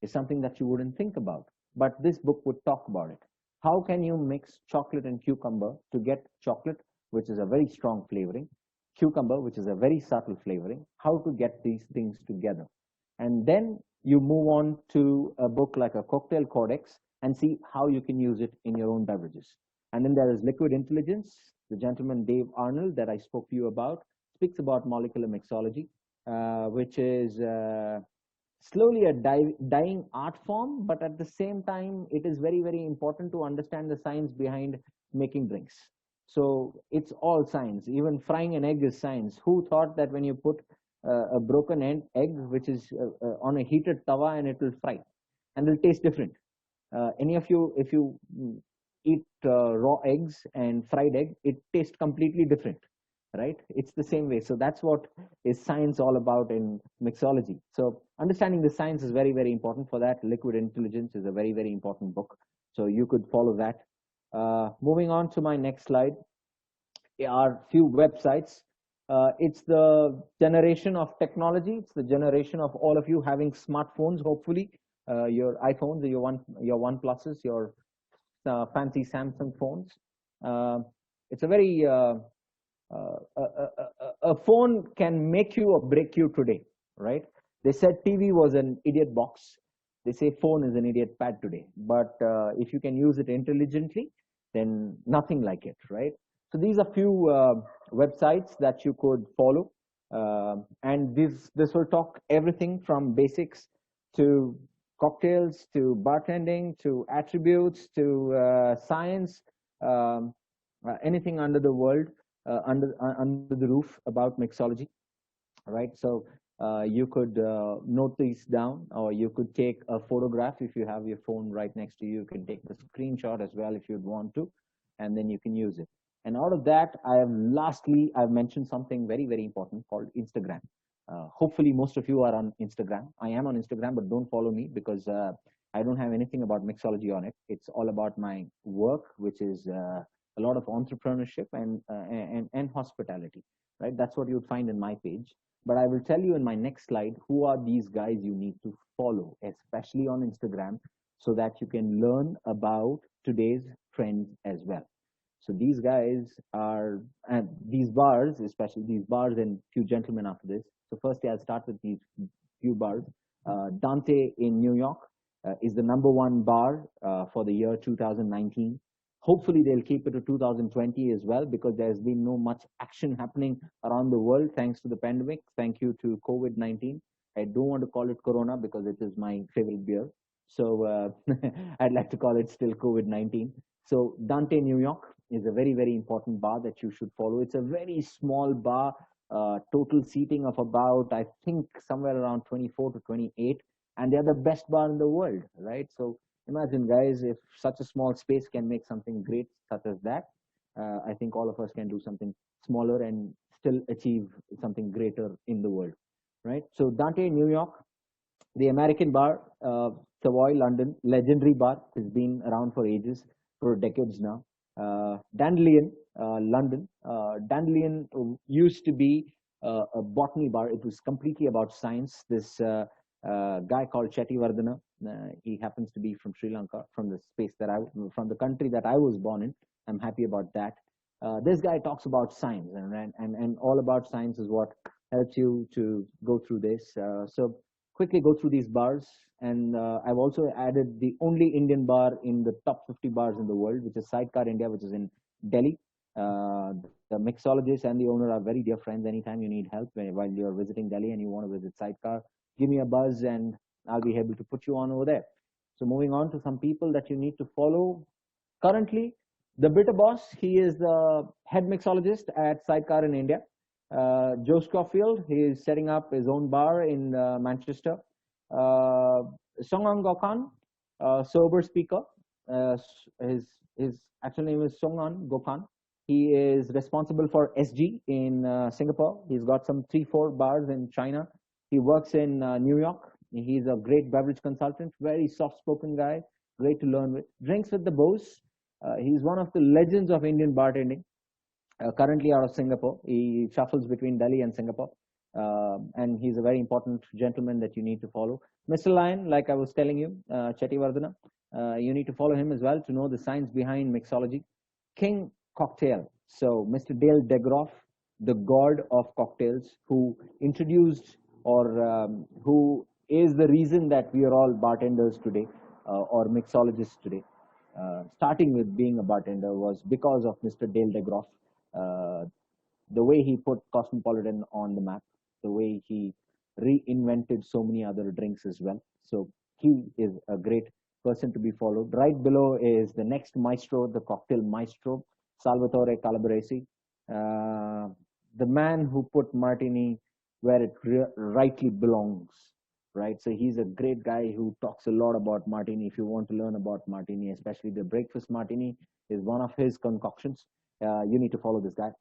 Is something that you wouldn't think about, but this book would talk about it. How can you mix chocolate and cucumber to get chocolate, which is a very strong flavoring, cucumber, which is a very subtle flavoring, how to get these things together. And then you move on to a book like a cocktail codex and see how you can use it in your own beverages. And then there is Liquid Intelligence. The gentleman Dave Arnold that I spoke to you about speaks about molecular mixology, which is slowly a dying art form, but at the same time, it is very, very important to understand the science behind making drinks. So it's all science. Even frying an egg is science. Who thought that when you put a broken egg, which is on a heated tawa, and it will fry, and it'll taste different? Any of you, if you eat raw eggs and fried egg, it tastes completely different, right? It's the same way. So that's what is science all about in mixology. So understanding the science is very, very important. For that, Liquid Intelligence is a very, very important book. So you could follow that. Moving on to my next slide are few websites. It's the generation of technology. It's the generation of all of you having smartphones, hopefully, your iPhones, your OnePluses, your fancy Samsung phones. It's a very a phone can make you or break you today, right? They said TV was an idiot box. They say phone is an idiot pad today. But if you can use it intelligently, then nothing like it, right? So these are few websites that you could follow, and this will talk everything from basics to cocktails to bartending to attributes to science, anything under the world, under the roof about mixology, right? So you could note these down, or you could take a photograph if you have your phone right next to you. You can take a screenshot as well if you'd want to, and then you can use it. And out of that, I've mentioned something very, very important called Instagram. Hopefully, most of you are on Instagram. I am on Instagram, but don't follow me because I don't have anything about mixology on it. It's all about my work, which is a lot of entrepreneurship and hospitality, right? That's what you'd find in my page. But I will tell you in my next slide who are these guys you need to follow, especially on Instagram, so that you can learn about today's trends as well. So these guys are, and these bars, especially these bars, and few gentlemen after this. So firstly, I'll start with these few bars. Dante in New York is the #1 bar for the year 2019. Hopefully, they'll keep it to 2020 as well, because there's been no much action happening around the world thanks to the pandemic. Thank you to COVID-19. I don't want to call it Corona because it is my favorite beer. So I'd like to call it still COVID-19. So Dante, New York is a very, very important bar that you should follow. It's a very small bar, total seating of about, I think, somewhere around 24 to 28. And they're the best bar in the world, right? So imagine, guys, if such a small space can make something great such as that, I think all of us can do something smaller and still achieve something greater in the world, right? So Dante, New York, the American bar, Savoy, London, legendary bar, has been around for ages, for decades now. Dandelion, London. Dandelion used to be a botany bar. It was completely about science. This guy called Chetty Vardhana, he happens to be from Sri Lanka, from the from the country that I was born in. I'm happy about that. This guy talks about science, and all about science is what helps you to go through this. So quickly go through these bars, and I've also added the only Indian bar in the top 50 bars in the world, which is Sidecar India, which is in Delhi. The mixologist and the owner are very dear friends. Anytime you need help while you're visiting Delhi and you want to visit Sidecar, give me a buzz and I'll be able to put you on over there. So moving on to some people that you need to follow. Currently, the Bitter Boss, he is the head mixologist at Sidecar in India. Joe Scofield, he is setting up his own bar in Manchester. Songang Gokhan, sober speaker. His actual name is Songan Gokhan. He is responsible for SG in Singapore. He's got some 3-4 bars in China. He works in New York. He's a great beverage consultant, very soft-spoken guy, great to learn with. Drinks with the Bows. He's one of the legends of Indian bartending, currently out of Singapore. He shuffles between Delhi and Singapore. And he's a very important gentleman that you need to follow. Mr. Lion, like I was telling you, Chetty Vardhana, you need to follow him as well to know the science behind mixology. King Cocktail. So Mr. Dale Degroff, the god of cocktails, who introduced or who is the reason that we are all bartenders today or mixologists today. Starting with being a bartender was because of Mr. Dale Degroff. The way he put Cosmopolitan on the map, the way he reinvented so many other drinks as well. So he is a great person to be followed. Right below is the next Maestro, the cocktail Maestro, Salvatore Calabresi, the man who put martini where it rightly belongs, right? So he's a great guy who talks a lot about martini. If you want to learn about martini, especially the breakfast martini is one of his concoctions. You need to follow this guy.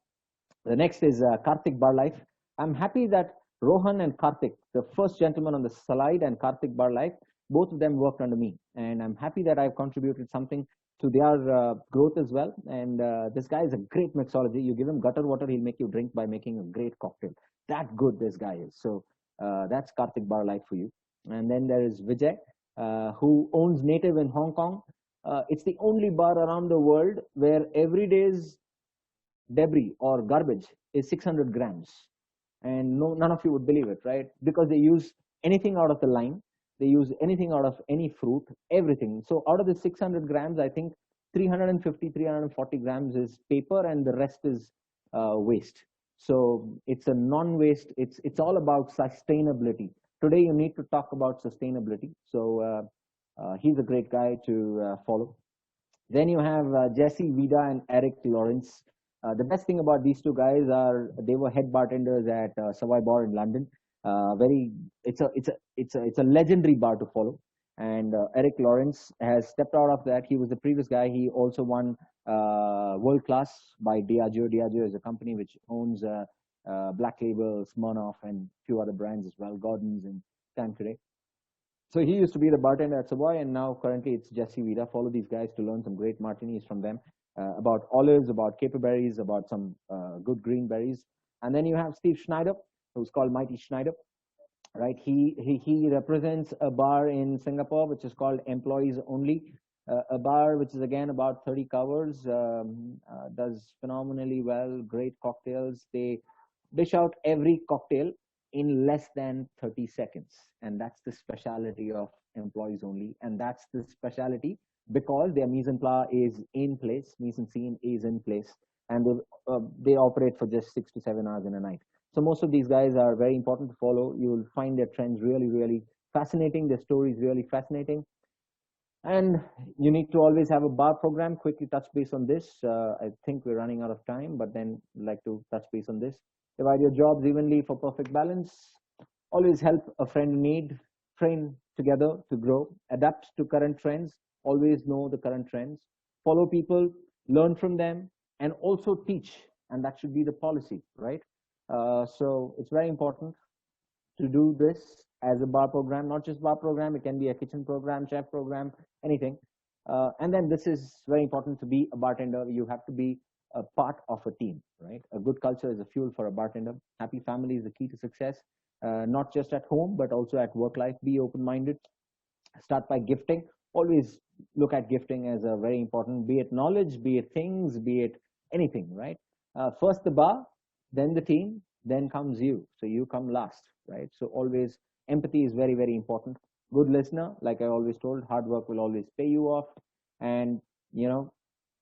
The next is Karthik Bar Life. I'm happy that Rohan and Karthik, the first gentleman on the slide, and Karthik Bar Life, both of them worked under me. And I'm happy that I've contributed something to their growth as well. And this guy is a great mixology. You give him gutter water, he'll make you drink by making a great cocktail. That good this guy is. So that's Karthik Bar Life for you. And then there is Vijay, who owns Native in Hong Kong. It's the only bar around the world where every day's debris or garbage is 600 grams. And none of you would believe it, right? Because they use anything out of the line. They use anything out of any fruit, everything. So out of the 600 grams, I think 350, 340 grams is paper and the rest is waste. So it's a non-waste. It's all about sustainability. Today, you need to talk about sustainability. So he's a great guy to follow. Then you have Jesse Veda and Eric Lawrence. The best thing about these two guys are they were head bartenders at Savoy Bar in London. It's a legendary bar to follow. And Eric Lawrence has stepped out of that. He was the previous guy. He also won World Class by Diageo. Diageo is a company which owns Black Label, Smirnoff, and a few other brands as well, Gordon's and Tanqueray. So he used to be the bartender at Savoy, and now currently it's Jesse Veda. Follow these guys to learn some great martinis from them. About olives, about caperberries, about some good green berries. And then you have Steve Schneider, who's called Mighty Schneider, right? He represents a bar in Singapore, which is called Employees Only, a bar which is again about 30 covers, does phenomenally well, great cocktails. They dish out every cocktail in less than 30 seconds. And that's the speciality of Employees Only. And that's the speciality because their mise en place is in place, mise en scene is in place, and they operate for just 6 to 7 hours in a night. So most of these guys are very important to follow. You will find their trends really, really fascinating. Their stories really fascinating. And you need to always have a bar program. Quickly touch base on this. I think we're running out of time, but then I'd like to touch base on this. Divide your jobs evenly for perfect balance. Always help a friend in need. Train together to grow. Adapt to current trends. Always know the current trends. Follow people, learn from them, and also teach. And that should be the policy, right? So it's very important to do this as a bar program, not just bar program. It can be a kitchen program, chef program, anything. And then this is very important to be a bartender. You have to be a part of a team, right? A good culture is a fuel for a bartender. Happy family is the key to success, not just at home, but also at work life. Be open-minded. Start by gifting. Always look at gifting as a very important, be it knowledge, be it things, be it anything, right? First the bar, then the team, then comes you. So you come last, right? So always empathy is very, very important. Good listener, like I always told, hard work will always pay you off. And, you know,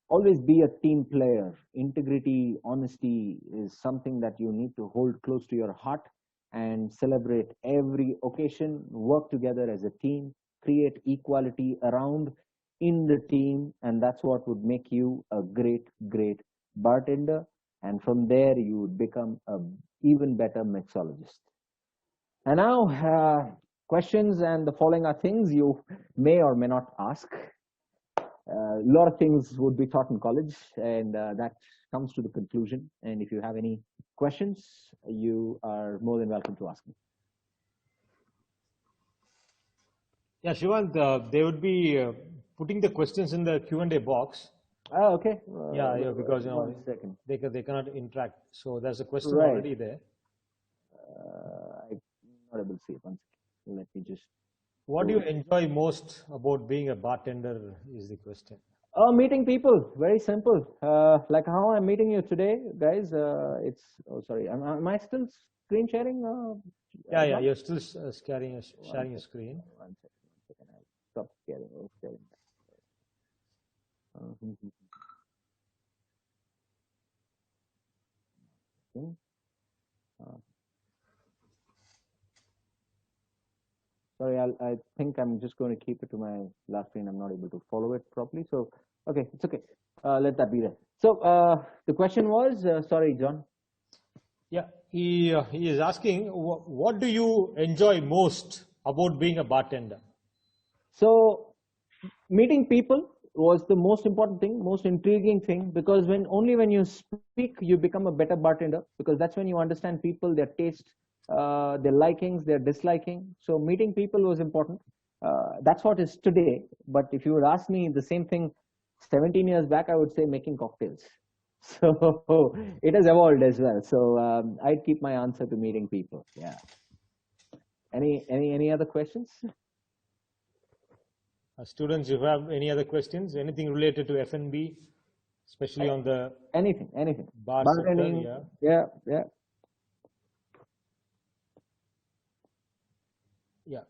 always be a team player. Integrity, honesty is something that you need to hold close to your heart and celebrate every occasion. Work together as a team, create equality around in the team, and that's what would make you a great, great bartender. And from there, you would become an even better mixologist. And now, questions, and the following are things you may or may not ask. a lot of things would be taught in college, and that comes to the conclusion. And if you have any questions, you are more than welcome to ask me. Yeah, Shivanth, they would be putting the questions in the Q&A box. Oh, okay. Yeah, because they cannot interact. So there's a question already there. I'm not able to see it. One second. Let me just. What do you enjoy most about being a bartender is the question. Meeting people. Very simple. Like how I'm meeting you today, guys. It's. Oh, sorry. Am I still screen sharing? Yeah. You're still sharing a screen. One second. I'll stop sharing. Sorry, I think I'm just going to keep it to my last screen. I'm not able to follow it properly. So, okay, it's okay. Let that be there. So, the question was, sorry, John. Yeah, he is asking, what do you enjoy most about being a bartender? So, meeting people was the most important thing, most intriguing thing, because only when you speak, you become a better bartender, because that's when you understand people, their taste, their likings, their disliking. So meeting people was important. That's what is today. But if you would ask me the same thing 17 years back, I would say making cocktails. So it has evolved as well. So I'd keep my answer to meeting people. Yeah. Any other questions? Students, if you have any other questions, anything related to F&B, especially on the anything bar bartending, sector, yeah. Yeah,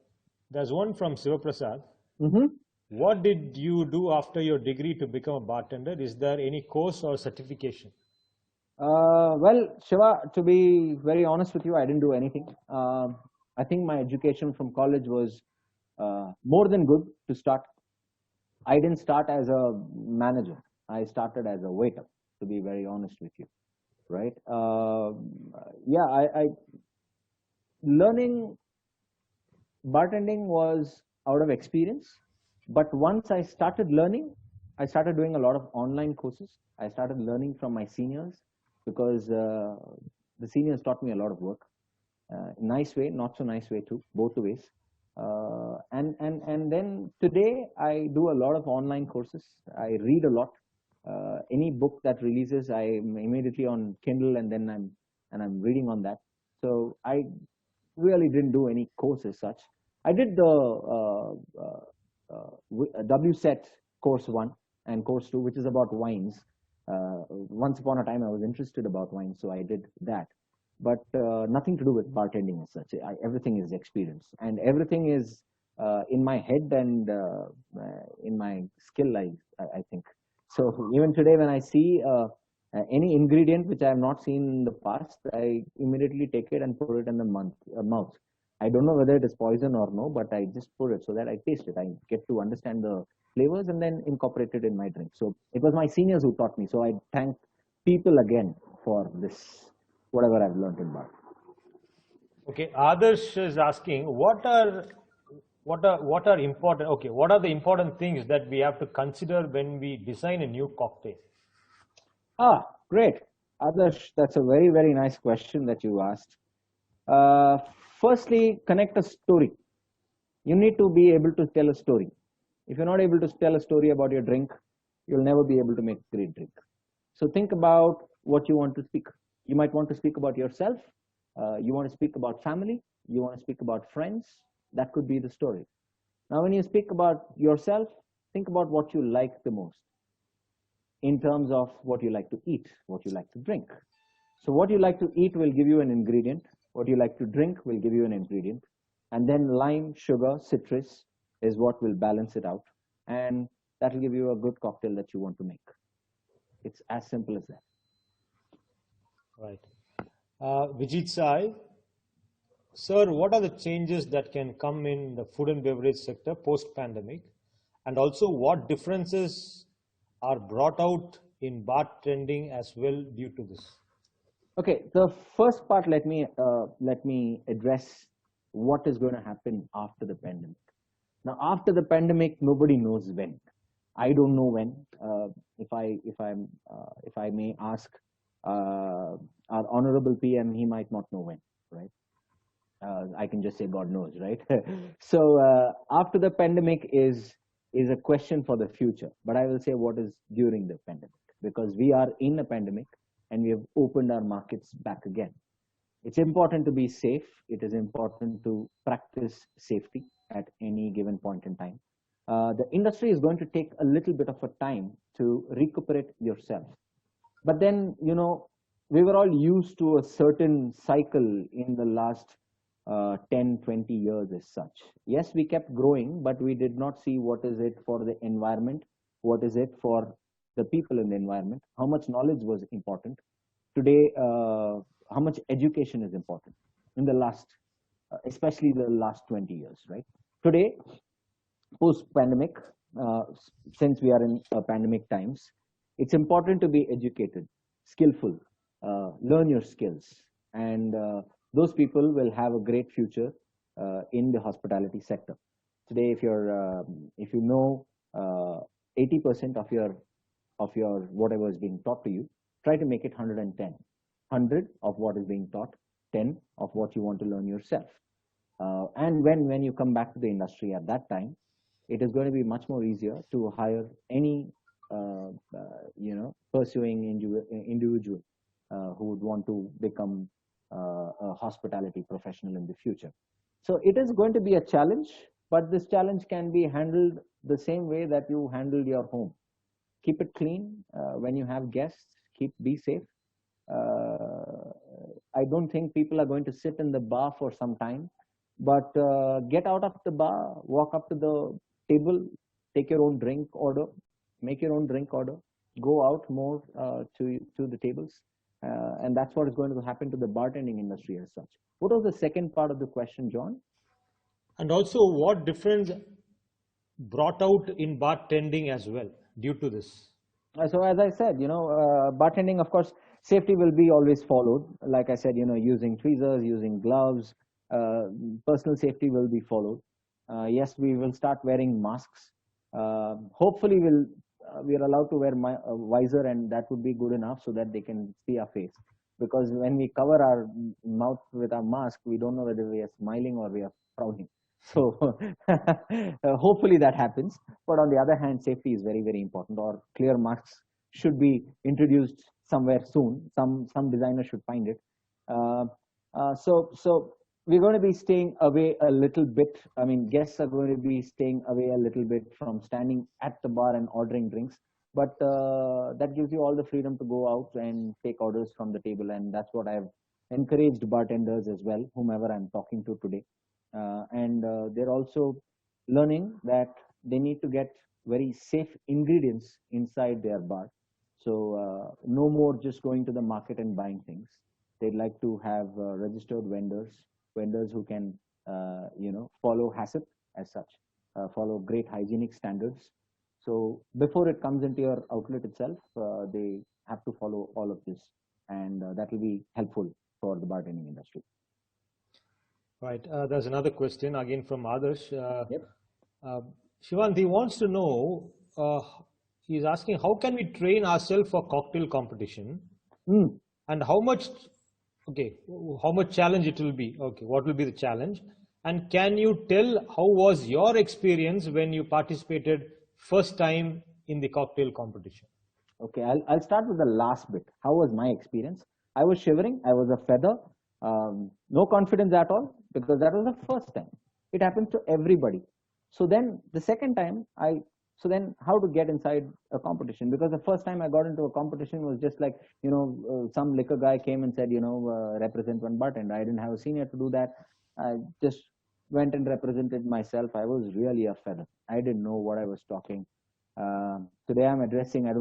there's one from Sivaprasad. Mm-hmm. What did you do after your degree to become a bartender? Is there any course or certification? Well, Shiva, to be very honest with you, I didn't do anything. I think my education from college was more than good to start. I didn't start as a manager. I started as a waiter, to be very honest with you, right? I learning bartending was out of experience, but once I started learning, I started doing a lot of online courses. I started learning from my seniors, because the seniors taught me a lot of work. Nice way, not so nice way too, both the ways. And then today I do a lot of online courses. I read a lot. Any book that releases, I'm immediately on Kindle, and then I'm reading on that. So I really didn't do any course as such. I did the WSET course 1 and course 2, which is about wines. Once upon a time, I was interested about wine, so I did that. But nothing to do with bartending as such. Everything is experience, and everything is in my head and in my skill, I think. So even today, when I see any ingredient which I have not seen in the past, I immediately take it and put it in the mouth. I don't know whether it is poison or no, but I just put it so that I taste it. I get to understand the flavors and then incorporate it in my drink. So it was my seniors who taught me. So I thank people again for this, whatever I've learned in bar. Okay, Adarsh is asking, what are important? Okay, what are the important things that we have to consider when we design a new cocktail? Great, Adarsh. That's a very, very nice question that you asked. Firstly, connect a story. You need to be able to tell a story. If you're not able to tell a story about your drink, you'll never be able to make a great drink. So think about what you want to speak. You might want to speak about yourself. You want to speak about family. You want to speak about friends. That could be the story. Now, when you speak about yourself, think about what you like the most in terms of what you like to eat, what you like to drink. So what you like to eat will give you an ingredient. What you like to drink will give you an ingredient. And then lime, sugar, citrus is what will balance it out. And that will give you a good cocktail that you want to make. It's as simple as that. Right. Vijit Sai, sir, what are the changes that can come in the food and beverage sector post-pandemic? And also, what differences are brought out in bartending as well due to this? Okay, the first part, let me address what is going to happen after the pandemic. Now, after the pandemic, nobody knows when. I don't know when. If I may ask our honorable PM, he might not know when, right? I can just say God knows, right? So after the pandemic is a question for the future, but I will say what is during the pandemic, because we are in a pandemic and we have opened our markets back again. It's important to be safe. It is important to practice safety at any given point in time. The industry is going to take a little bit of a time to recuperate yourself. But then, we were all used to a certain cycle in the last 10, 20 years as such. Yes, we kept growing, but we did not see what is it for the environment, what is it for the people in the environment, how much knowledge was important. Today, how much education is important in the last, especially the last 20 years, right? Today, post-pandemic, since we are in pandemic times, it's important to be educated, skillful, learn your skills, and those people will have a great future in the hospitality sector. Today, if you know 80% of your whatever is being taught to you, try to make it 110. 100 of what is being taught, 10 of what you want to learn yourself. And when you come back to the industry at that time, it is going to be much more easier to hire any pursuing individual who would want to become a hospitality professional in the future. So it is going to be a challenge, but this challenge can be handled the same way that you handled your home. Keep it clean when you have guests. Be safe. I don't think people are going to sit in the bar for some time, but get out of the bar, walk up to the table, take your own drink order, make your own drink order, go out more to the tables, and that's what is going to happen to the bartending industry as such. What was the second part of the question, John? And also, what difference brought out in bartending as well due to this? So as I said, bartending, of course, safety will be always followed. Like I said, using tweezers, using gloves, personal safety will be followed. Yes, we will start wearing masks. Hopefully, we are allowed to wear a visor, and that would be good enough so that they can see our face. Because when we cover our mouth with our mask, we don't know whether we are smiling or we are frowning. So hopefully that happens. But on the other hand, safety is very, very important, or clear masks should be introduced somewhere soon. Some designer should find it. So we're going to be staying away a little bit. I mean, guests are going to be staying away a little bit from standing at the bar and ordering drinks. But that gives you all the freedom to go out and take orders from the table. And that's what I've encouraged bartenders as well, whomever I'm talking to today. And they're also learning that they need to get very safe ingredients inside their bar. So no more just going to the market and buying things. They'd like to have registered vendors who can, follow HACCP as such, follow great hygienic standards. So before it comes into your outlet itself, they have to follow all of this, and that will be helpful for the bartending industry. Right. There's another question again from Adarsh. Yep. Shivanth, he wants to know, he's asking, how can we train ourselves for cocktail competition? And how much challenge it will be? Okay, what will be the challenge? And can you tell how was your experience when you participated first time in the cocktail competition? Okay, I'll start with the last bit. How was my experience? I was shivering. I was a feather. No confidence at all, because that was the first time. It happens to everybody. So then the second time, so then how to get inside a competition? Because the first time I got into a competition was just like, some liquor guy came and said, represent one bartender. I didn't have a senior to do that. I just went and represented myself. I was really a feather. I didn't know what I was talking. Today I'm addressing,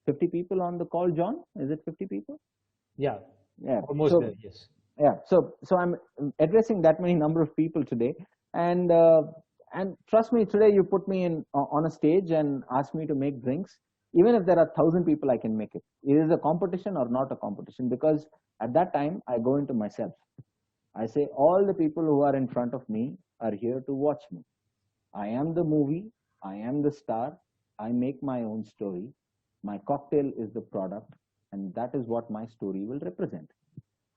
50 people on the call, John? Is it 50 people? Yeah. Almost there, yes. Yeah, so I'm addressing that many number of people today, and trust me, today you put me on a stage and ask me to make drinks. Even if there are 1,000 people, I can make it. It is a competition or not a competition, because at that time I go into myself. I say all the people who are in front of me are here to watch me. I am the movie. I am the star. I make my own story. My cocktail is the product, and that is what my story will represent.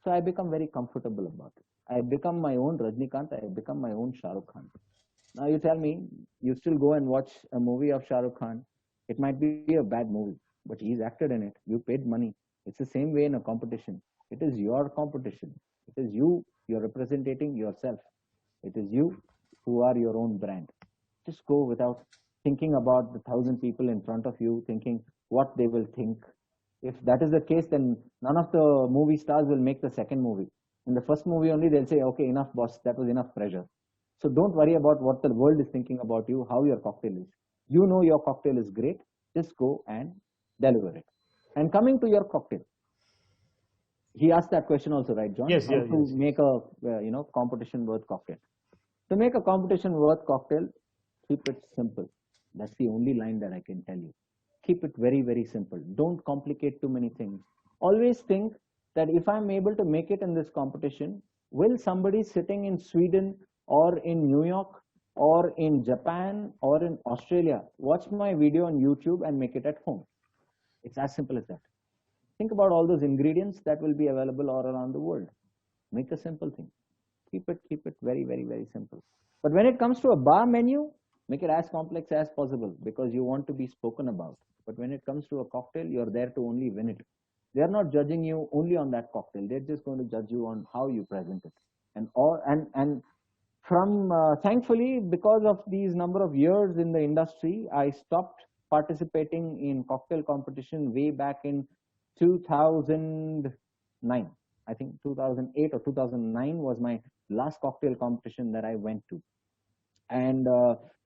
So I become very comfortable about it. I become my own Rajnikant. I become my own Shah Rukh Khan. Now you tell me, you still go and watch a movie of Shah Rukh Khan. It might be a bad movie, but he's acted in it. You paid money. It's the same way in a competition. It is your competition. It is you. You're representing yourself. It is you who are your own brand. Just go without thinking about the 1,000 people in front of you, thinking what they will think. If that is the case, then none of the movie stars will make the second movie. In the first movie only, they'll say, okay, enough, boss. That was enough pressure. So don't worry about what the world is thinking about you, how your cocktail is. You know your cocktail is great. Just go and deliver it. And coming to your cocktail, he asked that question also, right, John? Yes, how yes, to yes. make a competition worth cocktail. To make a competition worth cocktail, keep it simple. That's the only line that I can tell you. Keep it very, very simple. Don't complicate too many things. Always think that if I'm able to make it in this competition, will somebody sitting in Sweden or in New York or in Japan or in Australia watch my video on YouTube and make it at home? It's as simple as that. Think about all those ingredients that will be available all around the world. Make a simple thing. Keep it very, very, very simple. But when it comes to a bar menu, make it as complex as possible because you want to be spoken about. But when it comes to a cocktail, you're there to only win it. They're not judging you only on that cocktail. They're just going to judge you on how you present it. And from thankfully, because of these number of years in the industry, I stopped participating in cocktail competition way back in 2009. I think 2008 or 2009 was my last cocktail competition that I went to. And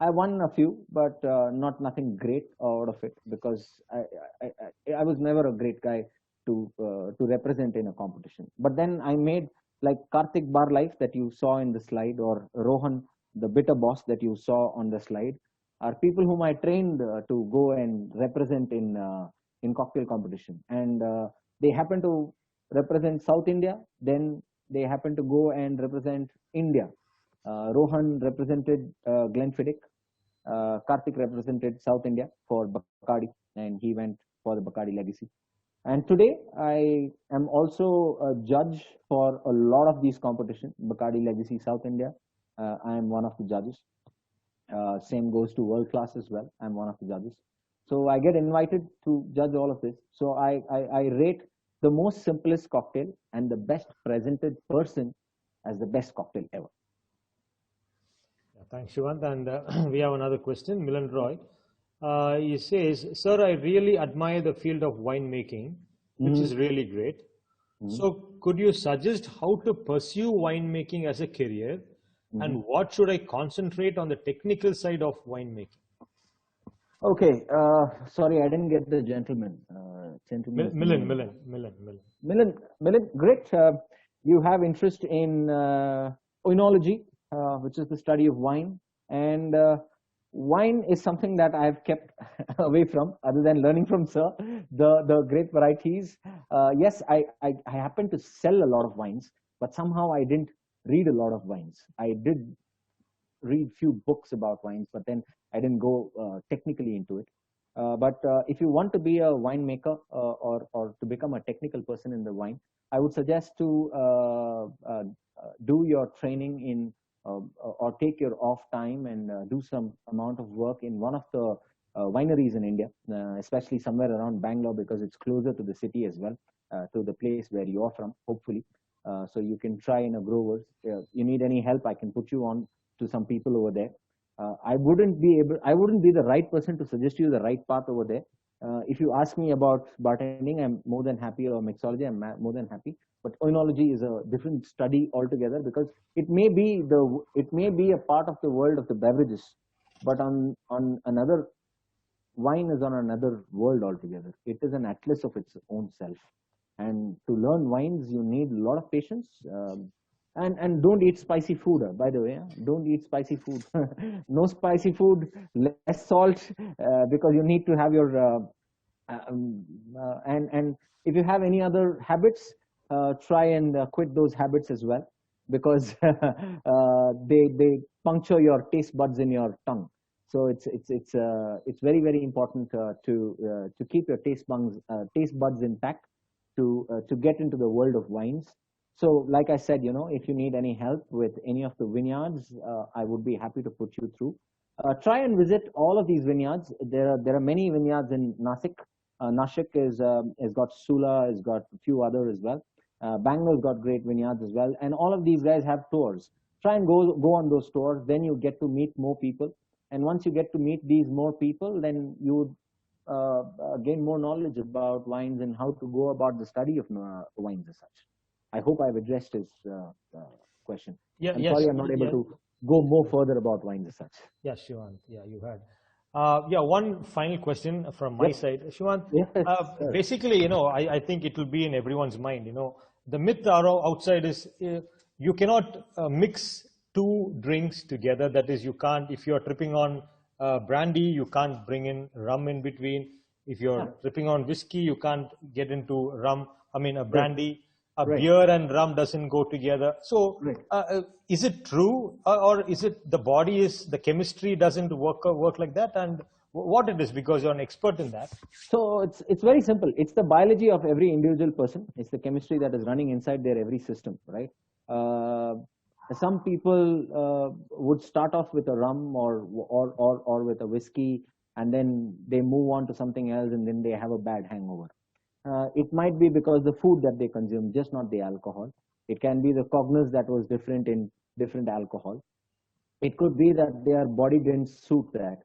I won a few, but nothing great out of it because I was never a great guy to represent in a competition. But then I made like Karthik Bar Life that you saw in the slide, or Rohan, the bitter boss that you saw on the slide, are people whom I trained to go and represent in cocktail competition. And they happen to represent South India, then they happen to go and represent India. Rohan represented Glenfiddich. Karthik represented South India for Bacardi, and he went for the Bacardi legacy. And today I am also a judge for a lot of these competitions. Bacardi Legacy South India, I am one of the judges. Same goes to World Class as well. I'm one of the judges. So I get invited to judge all of this. So I rate the most simplest cocktail and the best presented person as the best cocktail ever. Thanks, Shivanth. And we have another question, Milan Roy. He says, sir, I really admire the field of winemaking, which is really great. So could you suggest how to pursue winemaking as a career, and what should I concentrate on the technical side of winemaking? Okay, sorry, I didn't get the gentleman. Milan, great. You have interest in oenology, which is the study of wine, and wine is something that I've kept away from, other than learning from Sir, the great varieties. Yes, I happen to sell a lot of wines, but somehow I didn't read a lot of wines. I did read few books about wines, but then I didn't go technically into it. But if you want to be a winemaker or to become a technical person in the wine, I would suggest to do your training in or take your off time and do some amount of work in one of the wineries in India, especially somewhere around Bangalore, because it's closer to the city as well, to the place where you are from, hopefully. So you can try in a growers. You need any help, I can put you on to some people over there. I wouldn't be the right person to suggest you the right path over there. If you ask me about bartending, I'm more than happy, or mixology, I'm more than happy. But oenology is a different study altogether, because it may be a part of the world of the beverages, but on another, wine is on another world altogether. It is an atlas of its own self. And to learn wines, you need a lot of patience. And don't eat spicy food, by the way. Don't eat spicy food. No spicy food, less salt, because you need to have your and if you have any other habits, try and quit those habits as well, because they puncture your taste buds in your tongue. So it's very, very important to keep your taste buds intact to get into the world of wines. So, like I said, if you need any help with any of the vineyards, I would be happy to put you through. Try and visit all of these vineyards. There are many vineyards in Nasik. Nashik has got Sula, has got a few others as well. Bangalore's got great vineyards as well, and all of these guys have tours. Try and go on those tours. Then you get to meet more people, and once you get to meet these more people, then you would gain more knowledge about wines and how to go about the study of wines as such. I hope I've addressed his question. Yeah, I'm yes, sorry I'm not able to go more further about wines as such. Yeah, Shivanth. Yeah, you had. Yeah, one final question from my side. Shivanth, basically, I think it will be in everyone's mind. The myth outside is you cannot mix two drinks together. That is, you can't, if you're tripping on brandy, you can't bring in rum in between. If you're tripping on whiskey, you can't get into brandy. Beer and rum doesn't go together. So, is it true, or is it the chemistry doesn't work like that? And what it is, because you're an expert in that. So it's very simple. It's the biology of every individual person. It's the chemistry that is running inside their every system, right? Some people would start off with a rum or with a whiskey, and then they move on to something else, and then they have a bad hangover. It might be because the food that they consume, just not the alcohol. It can be the cognizance that was different in different alcohol. It could be that their body didn't suit that.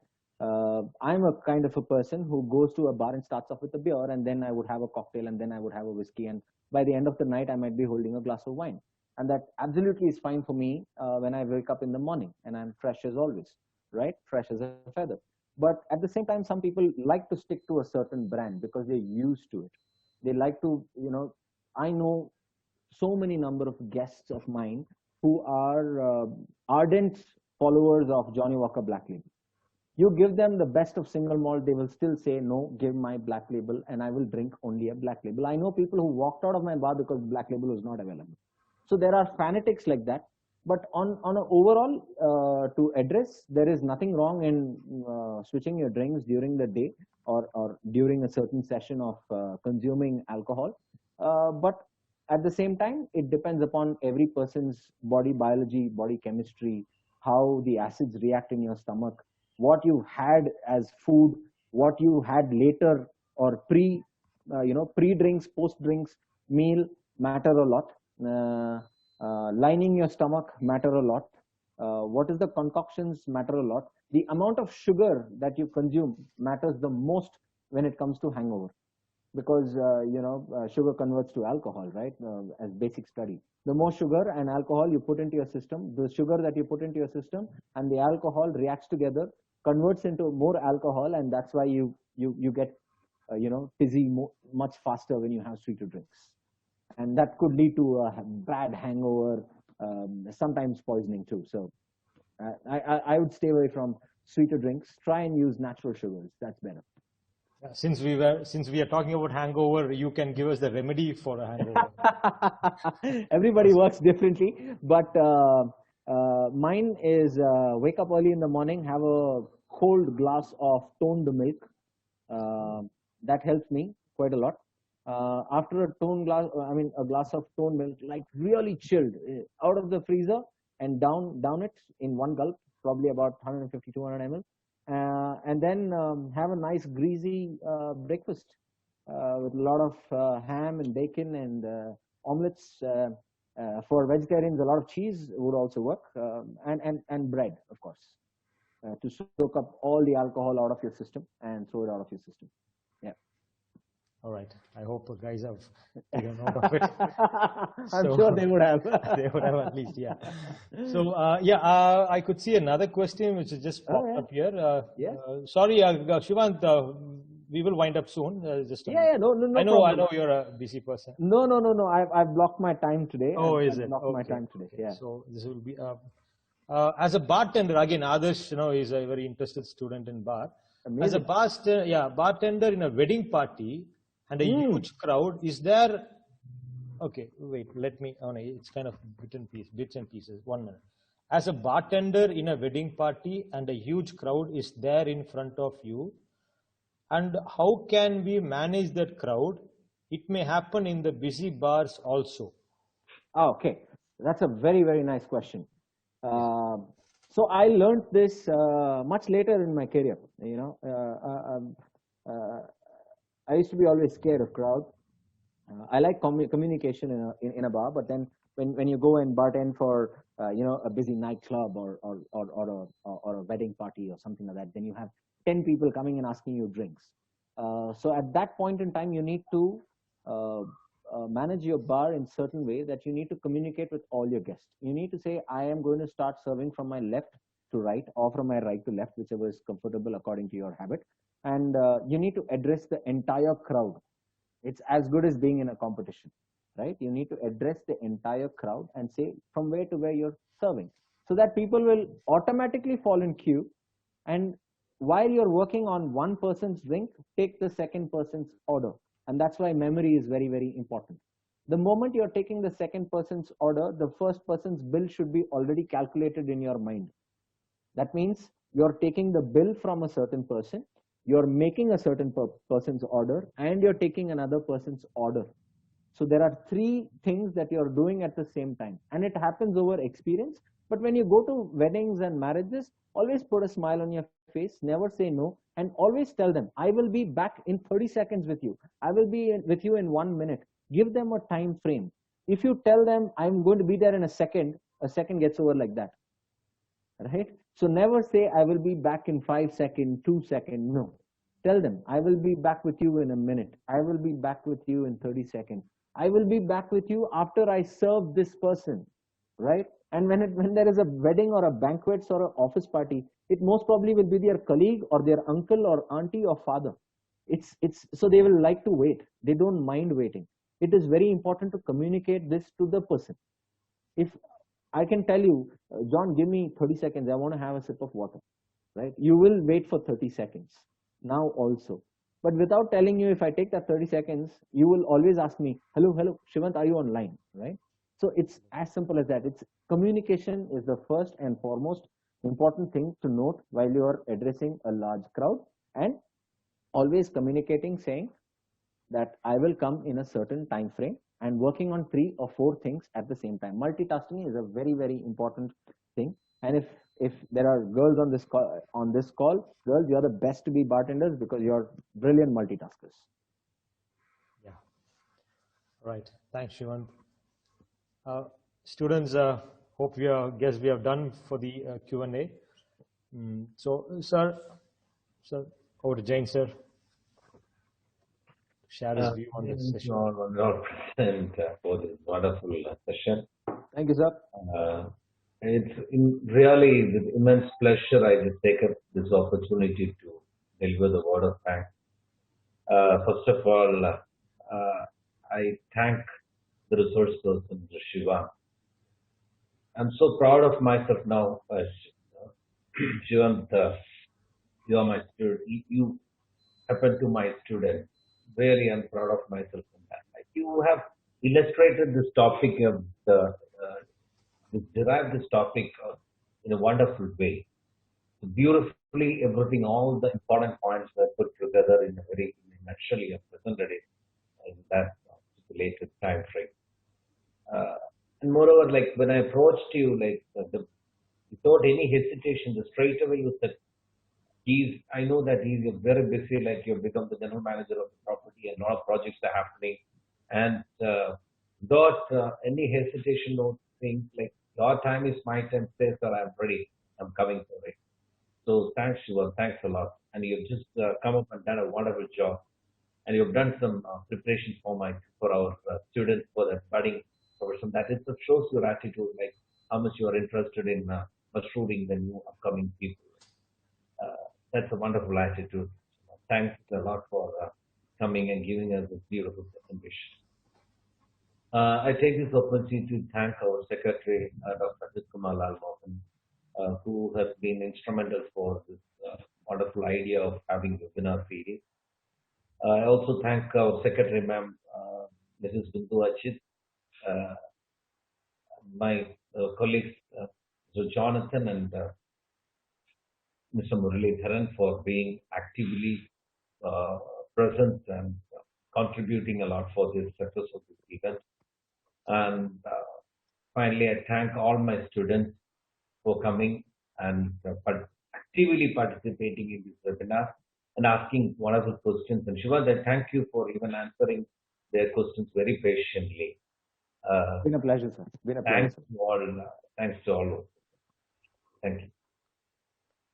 I'm a kind of a person who goes to a bar and starts off with a beer, and then I would have a cocktail, and then I would have a whiskey, and by the end of the night, I might be holding a glass of wine. And that absolutely is fine for me when I wake up in the morning, and I'm fresh as always, right? Fresh as a feather. But at the same time, some people like to stick to a certain brand because they're used to it. They like to, I know so many number of guests of mine who are ardent followers of Johnnie Walker Black Label. You give them the best of single malt, they will still say, no, give my Black Label, and I will drink only a Black Label. I know people who walked out of my bar because Black Label was not available. So there are fanatics like that. But on an overall, to address, there is nothing wrong in switching your drinks during the day or during a certain session of consuming alcohol. But at the same time, it depends upon every person's body biology, body chemistry, how the acids react in your stomach, what you had as food, what you had later or pre-drinks, post-drinks, meal matter a lot. Lining your stomach matter a lot. What is the concoctions matter a lot. The amount of sugar that you consume matters the most when it comes to hangover, because sugar converts to alcohol, right? As basic study, the more sugar and alcohol you put into your system, the sugar that you put into your system and the alcohol reacts together, converts into more alcohol, and that's why you get dizzy much faster when you have sweeter drinks. And that could lead to a bad hangover, sometimes poisoning too. So I would stay away from sweeter drinks. Try and use natural sugars. That's better. Since we are talking about hangover, you can give us the remedy for a hangover. Everybody works differently, but mine is wake up early in the morning, have a cold glass of toned milk. That helps me quite a lot. After a glass of toned milk, like really chilled, out of the freezer and down it in one gulp, probably about 150, 200 ml. And then have a nice greasy breakfast with a lot of ham and bacon and omelets. For vegetarians, a lot of cheese would also work, and bread, of course, to soak up all the alcohol out of your system and throw it out of your system. Yeah. All right. I hope the guys have taken note of it. I'm sure they would have. They would have at least, yeah. So, I could see another question which has just popped up here. Sorry, Shivanth, we will wind up soon. No, I know you're a busy person. No. I've blocked my time today. Oh, is it? Blocked my time today. Yeah. So this will be as a bartender again. Adarsh, is a very interested student in bar. Amazing. As a bartender in a wedding party and a huge crowd, is there? Okay, wait. Let me. Oh no, it's kind of bits and pieces. 1 minute. As a bartender in a wedding party and a huge crowd is there in front of you, and how can we manage that crowd? It may happen in the busy bars also. Okay, that's a very, very nice question. So I learned this much later in my career. I used to be always scared of crowd. I like communication in a bar, but then when you go and bartend for a busy nightclub or a wedding party or something like that, then you have 10 people coming and asking you drinks. So at that point in time, you need to manage your bar in certain way that you need to communicate with all your guests. You need to say, I am going to start serving from my left to right or from my right to left, whichever is comfortable according to your habit. And you need to address the entire crowd. It's as good as being in a competition, right? You need to address the entire crowd and say from where to where you're serving, so that people will automatically fall in queue. And while you're working on one person's drink, take the second person's order. And that's why memory is very, very important. The moment you're taking the second person's order, the first person's bill should be already calculated in your mind. That means you're taking the bill from a certain person, you're making a certain person's order, and you're taking another person's order. So there are three things that you're doing at the same time, and it happens over experience. But when you go to weddings and marriages, always put a smile on your face, never say no, and always tell them, I will be back in 30 seconds with you. I will be with you in 1 minute. Give them a time frame. If you tell them, I'm going to be there in a second gets over like that, right? So never say, I will be back in 5 seconds, 2 seconds. No. Tell them, I will be back with you in a minute. I will be back with you in 30 seconds. I will be back with you after I serve this person, right? And when there is a wedding or a banquet or an office party, it most probably will be their colleague or their uncle or auntie or father. So they will like to wait. They don't mind waiting. It is very important to communicate this to the person. If I can tell you, John, give me 30 seconds. I want to have a sip of water, right? You will wait for 30 seconds now also. But without telling you, if I take that 30 seconds, you will always ask me, hello, Shivanth, are you online, right? So it's as simple as that. It's communication is the first and foremost important thing to note while you are addressing a large crowd, and always communicating, saying that I will come in a certain time frame, and working on 3 or 4 things at the same time. Multitasking is a very, very important thing. And if there are girls on this call, girls, you're the best to be bartenders because you're brilliant multitaskers. Yeah. Right. Thanks, Shivanth. Students, hope we have done for the Q&A. So, sir, over to Jain, sir. Share his view on this session. Present for this wonderful session. Thank you, sir. It's really with immense pleasure I just take up this opportunity to deliver the word of thanks. First of all, I thank the resource person, Shivanth. I'm so proud of myself now, Shivanth. You are my student. You happen to my student. Really, I'm proud of myself in that. You have illustrated this topic of derived this topic in a wonderful way. Beautifully, everything, all the important points were put together in a very nutshell. You have presented it in that related time frame. And moreover, like when I approached you, without any hesitation, straight away you said, I know that he's very busy, like you've become the general manager of the property and a lot of projects are happening. And without any hesitation or things, like your time is my time, say, sir, I'm ready, I'm coming for it. So thanks, Shiva, thanks a lot. And you've just come up and done a wonderful job. And you've done some preparations for our students for the budding person. That it shows your attitude, like how much you are interested in maturing the new upcoming people. That's a wonderful attitude. Thanks a lot for coming and giving us this beautiful presentation. I take this opportunity to thank our secretary, Dr. Kumar Lalmohan, who has been instrumental for this wonderful idea of having webinar series. I also thank our secretary, ma'am, Mrs. Bindu Achit, my colleagues, So Jonathan and Mr. Muralidharan for being actively uh, present and contributing a lot for the success of this event. And finally, I thank all my students for coming and actively participating in this webinar and asking wonderful questions. And Shivanth, I thank you for even answering their questions very patiently. It's been a pleasure, sir. It's been a pleasure. Thanks to all. Thanks to all. Thank you.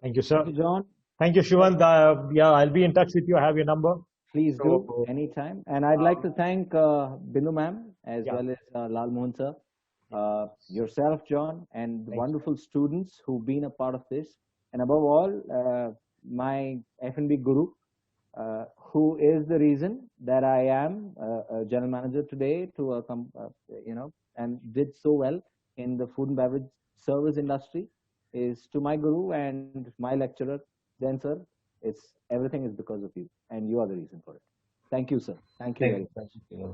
Thank you, sir. Thank you, John. Thank you, Shivanth. Yeah, I'll be in touch with you. I have your number. Please do anytime. And I'd like to thank Bindu ma'am as well as Lal Mohan sir, yourself, John, and the wonderful students who've been a part of this. And above all, my F&B guru, who is the reason that I am a general manager today to and did so well in the food and beverage service industry, is to my guru and my lecturer, then sir. It's everything is because of you, and you are the reason for it. Thank you, sir. Thank you very much. Thank you.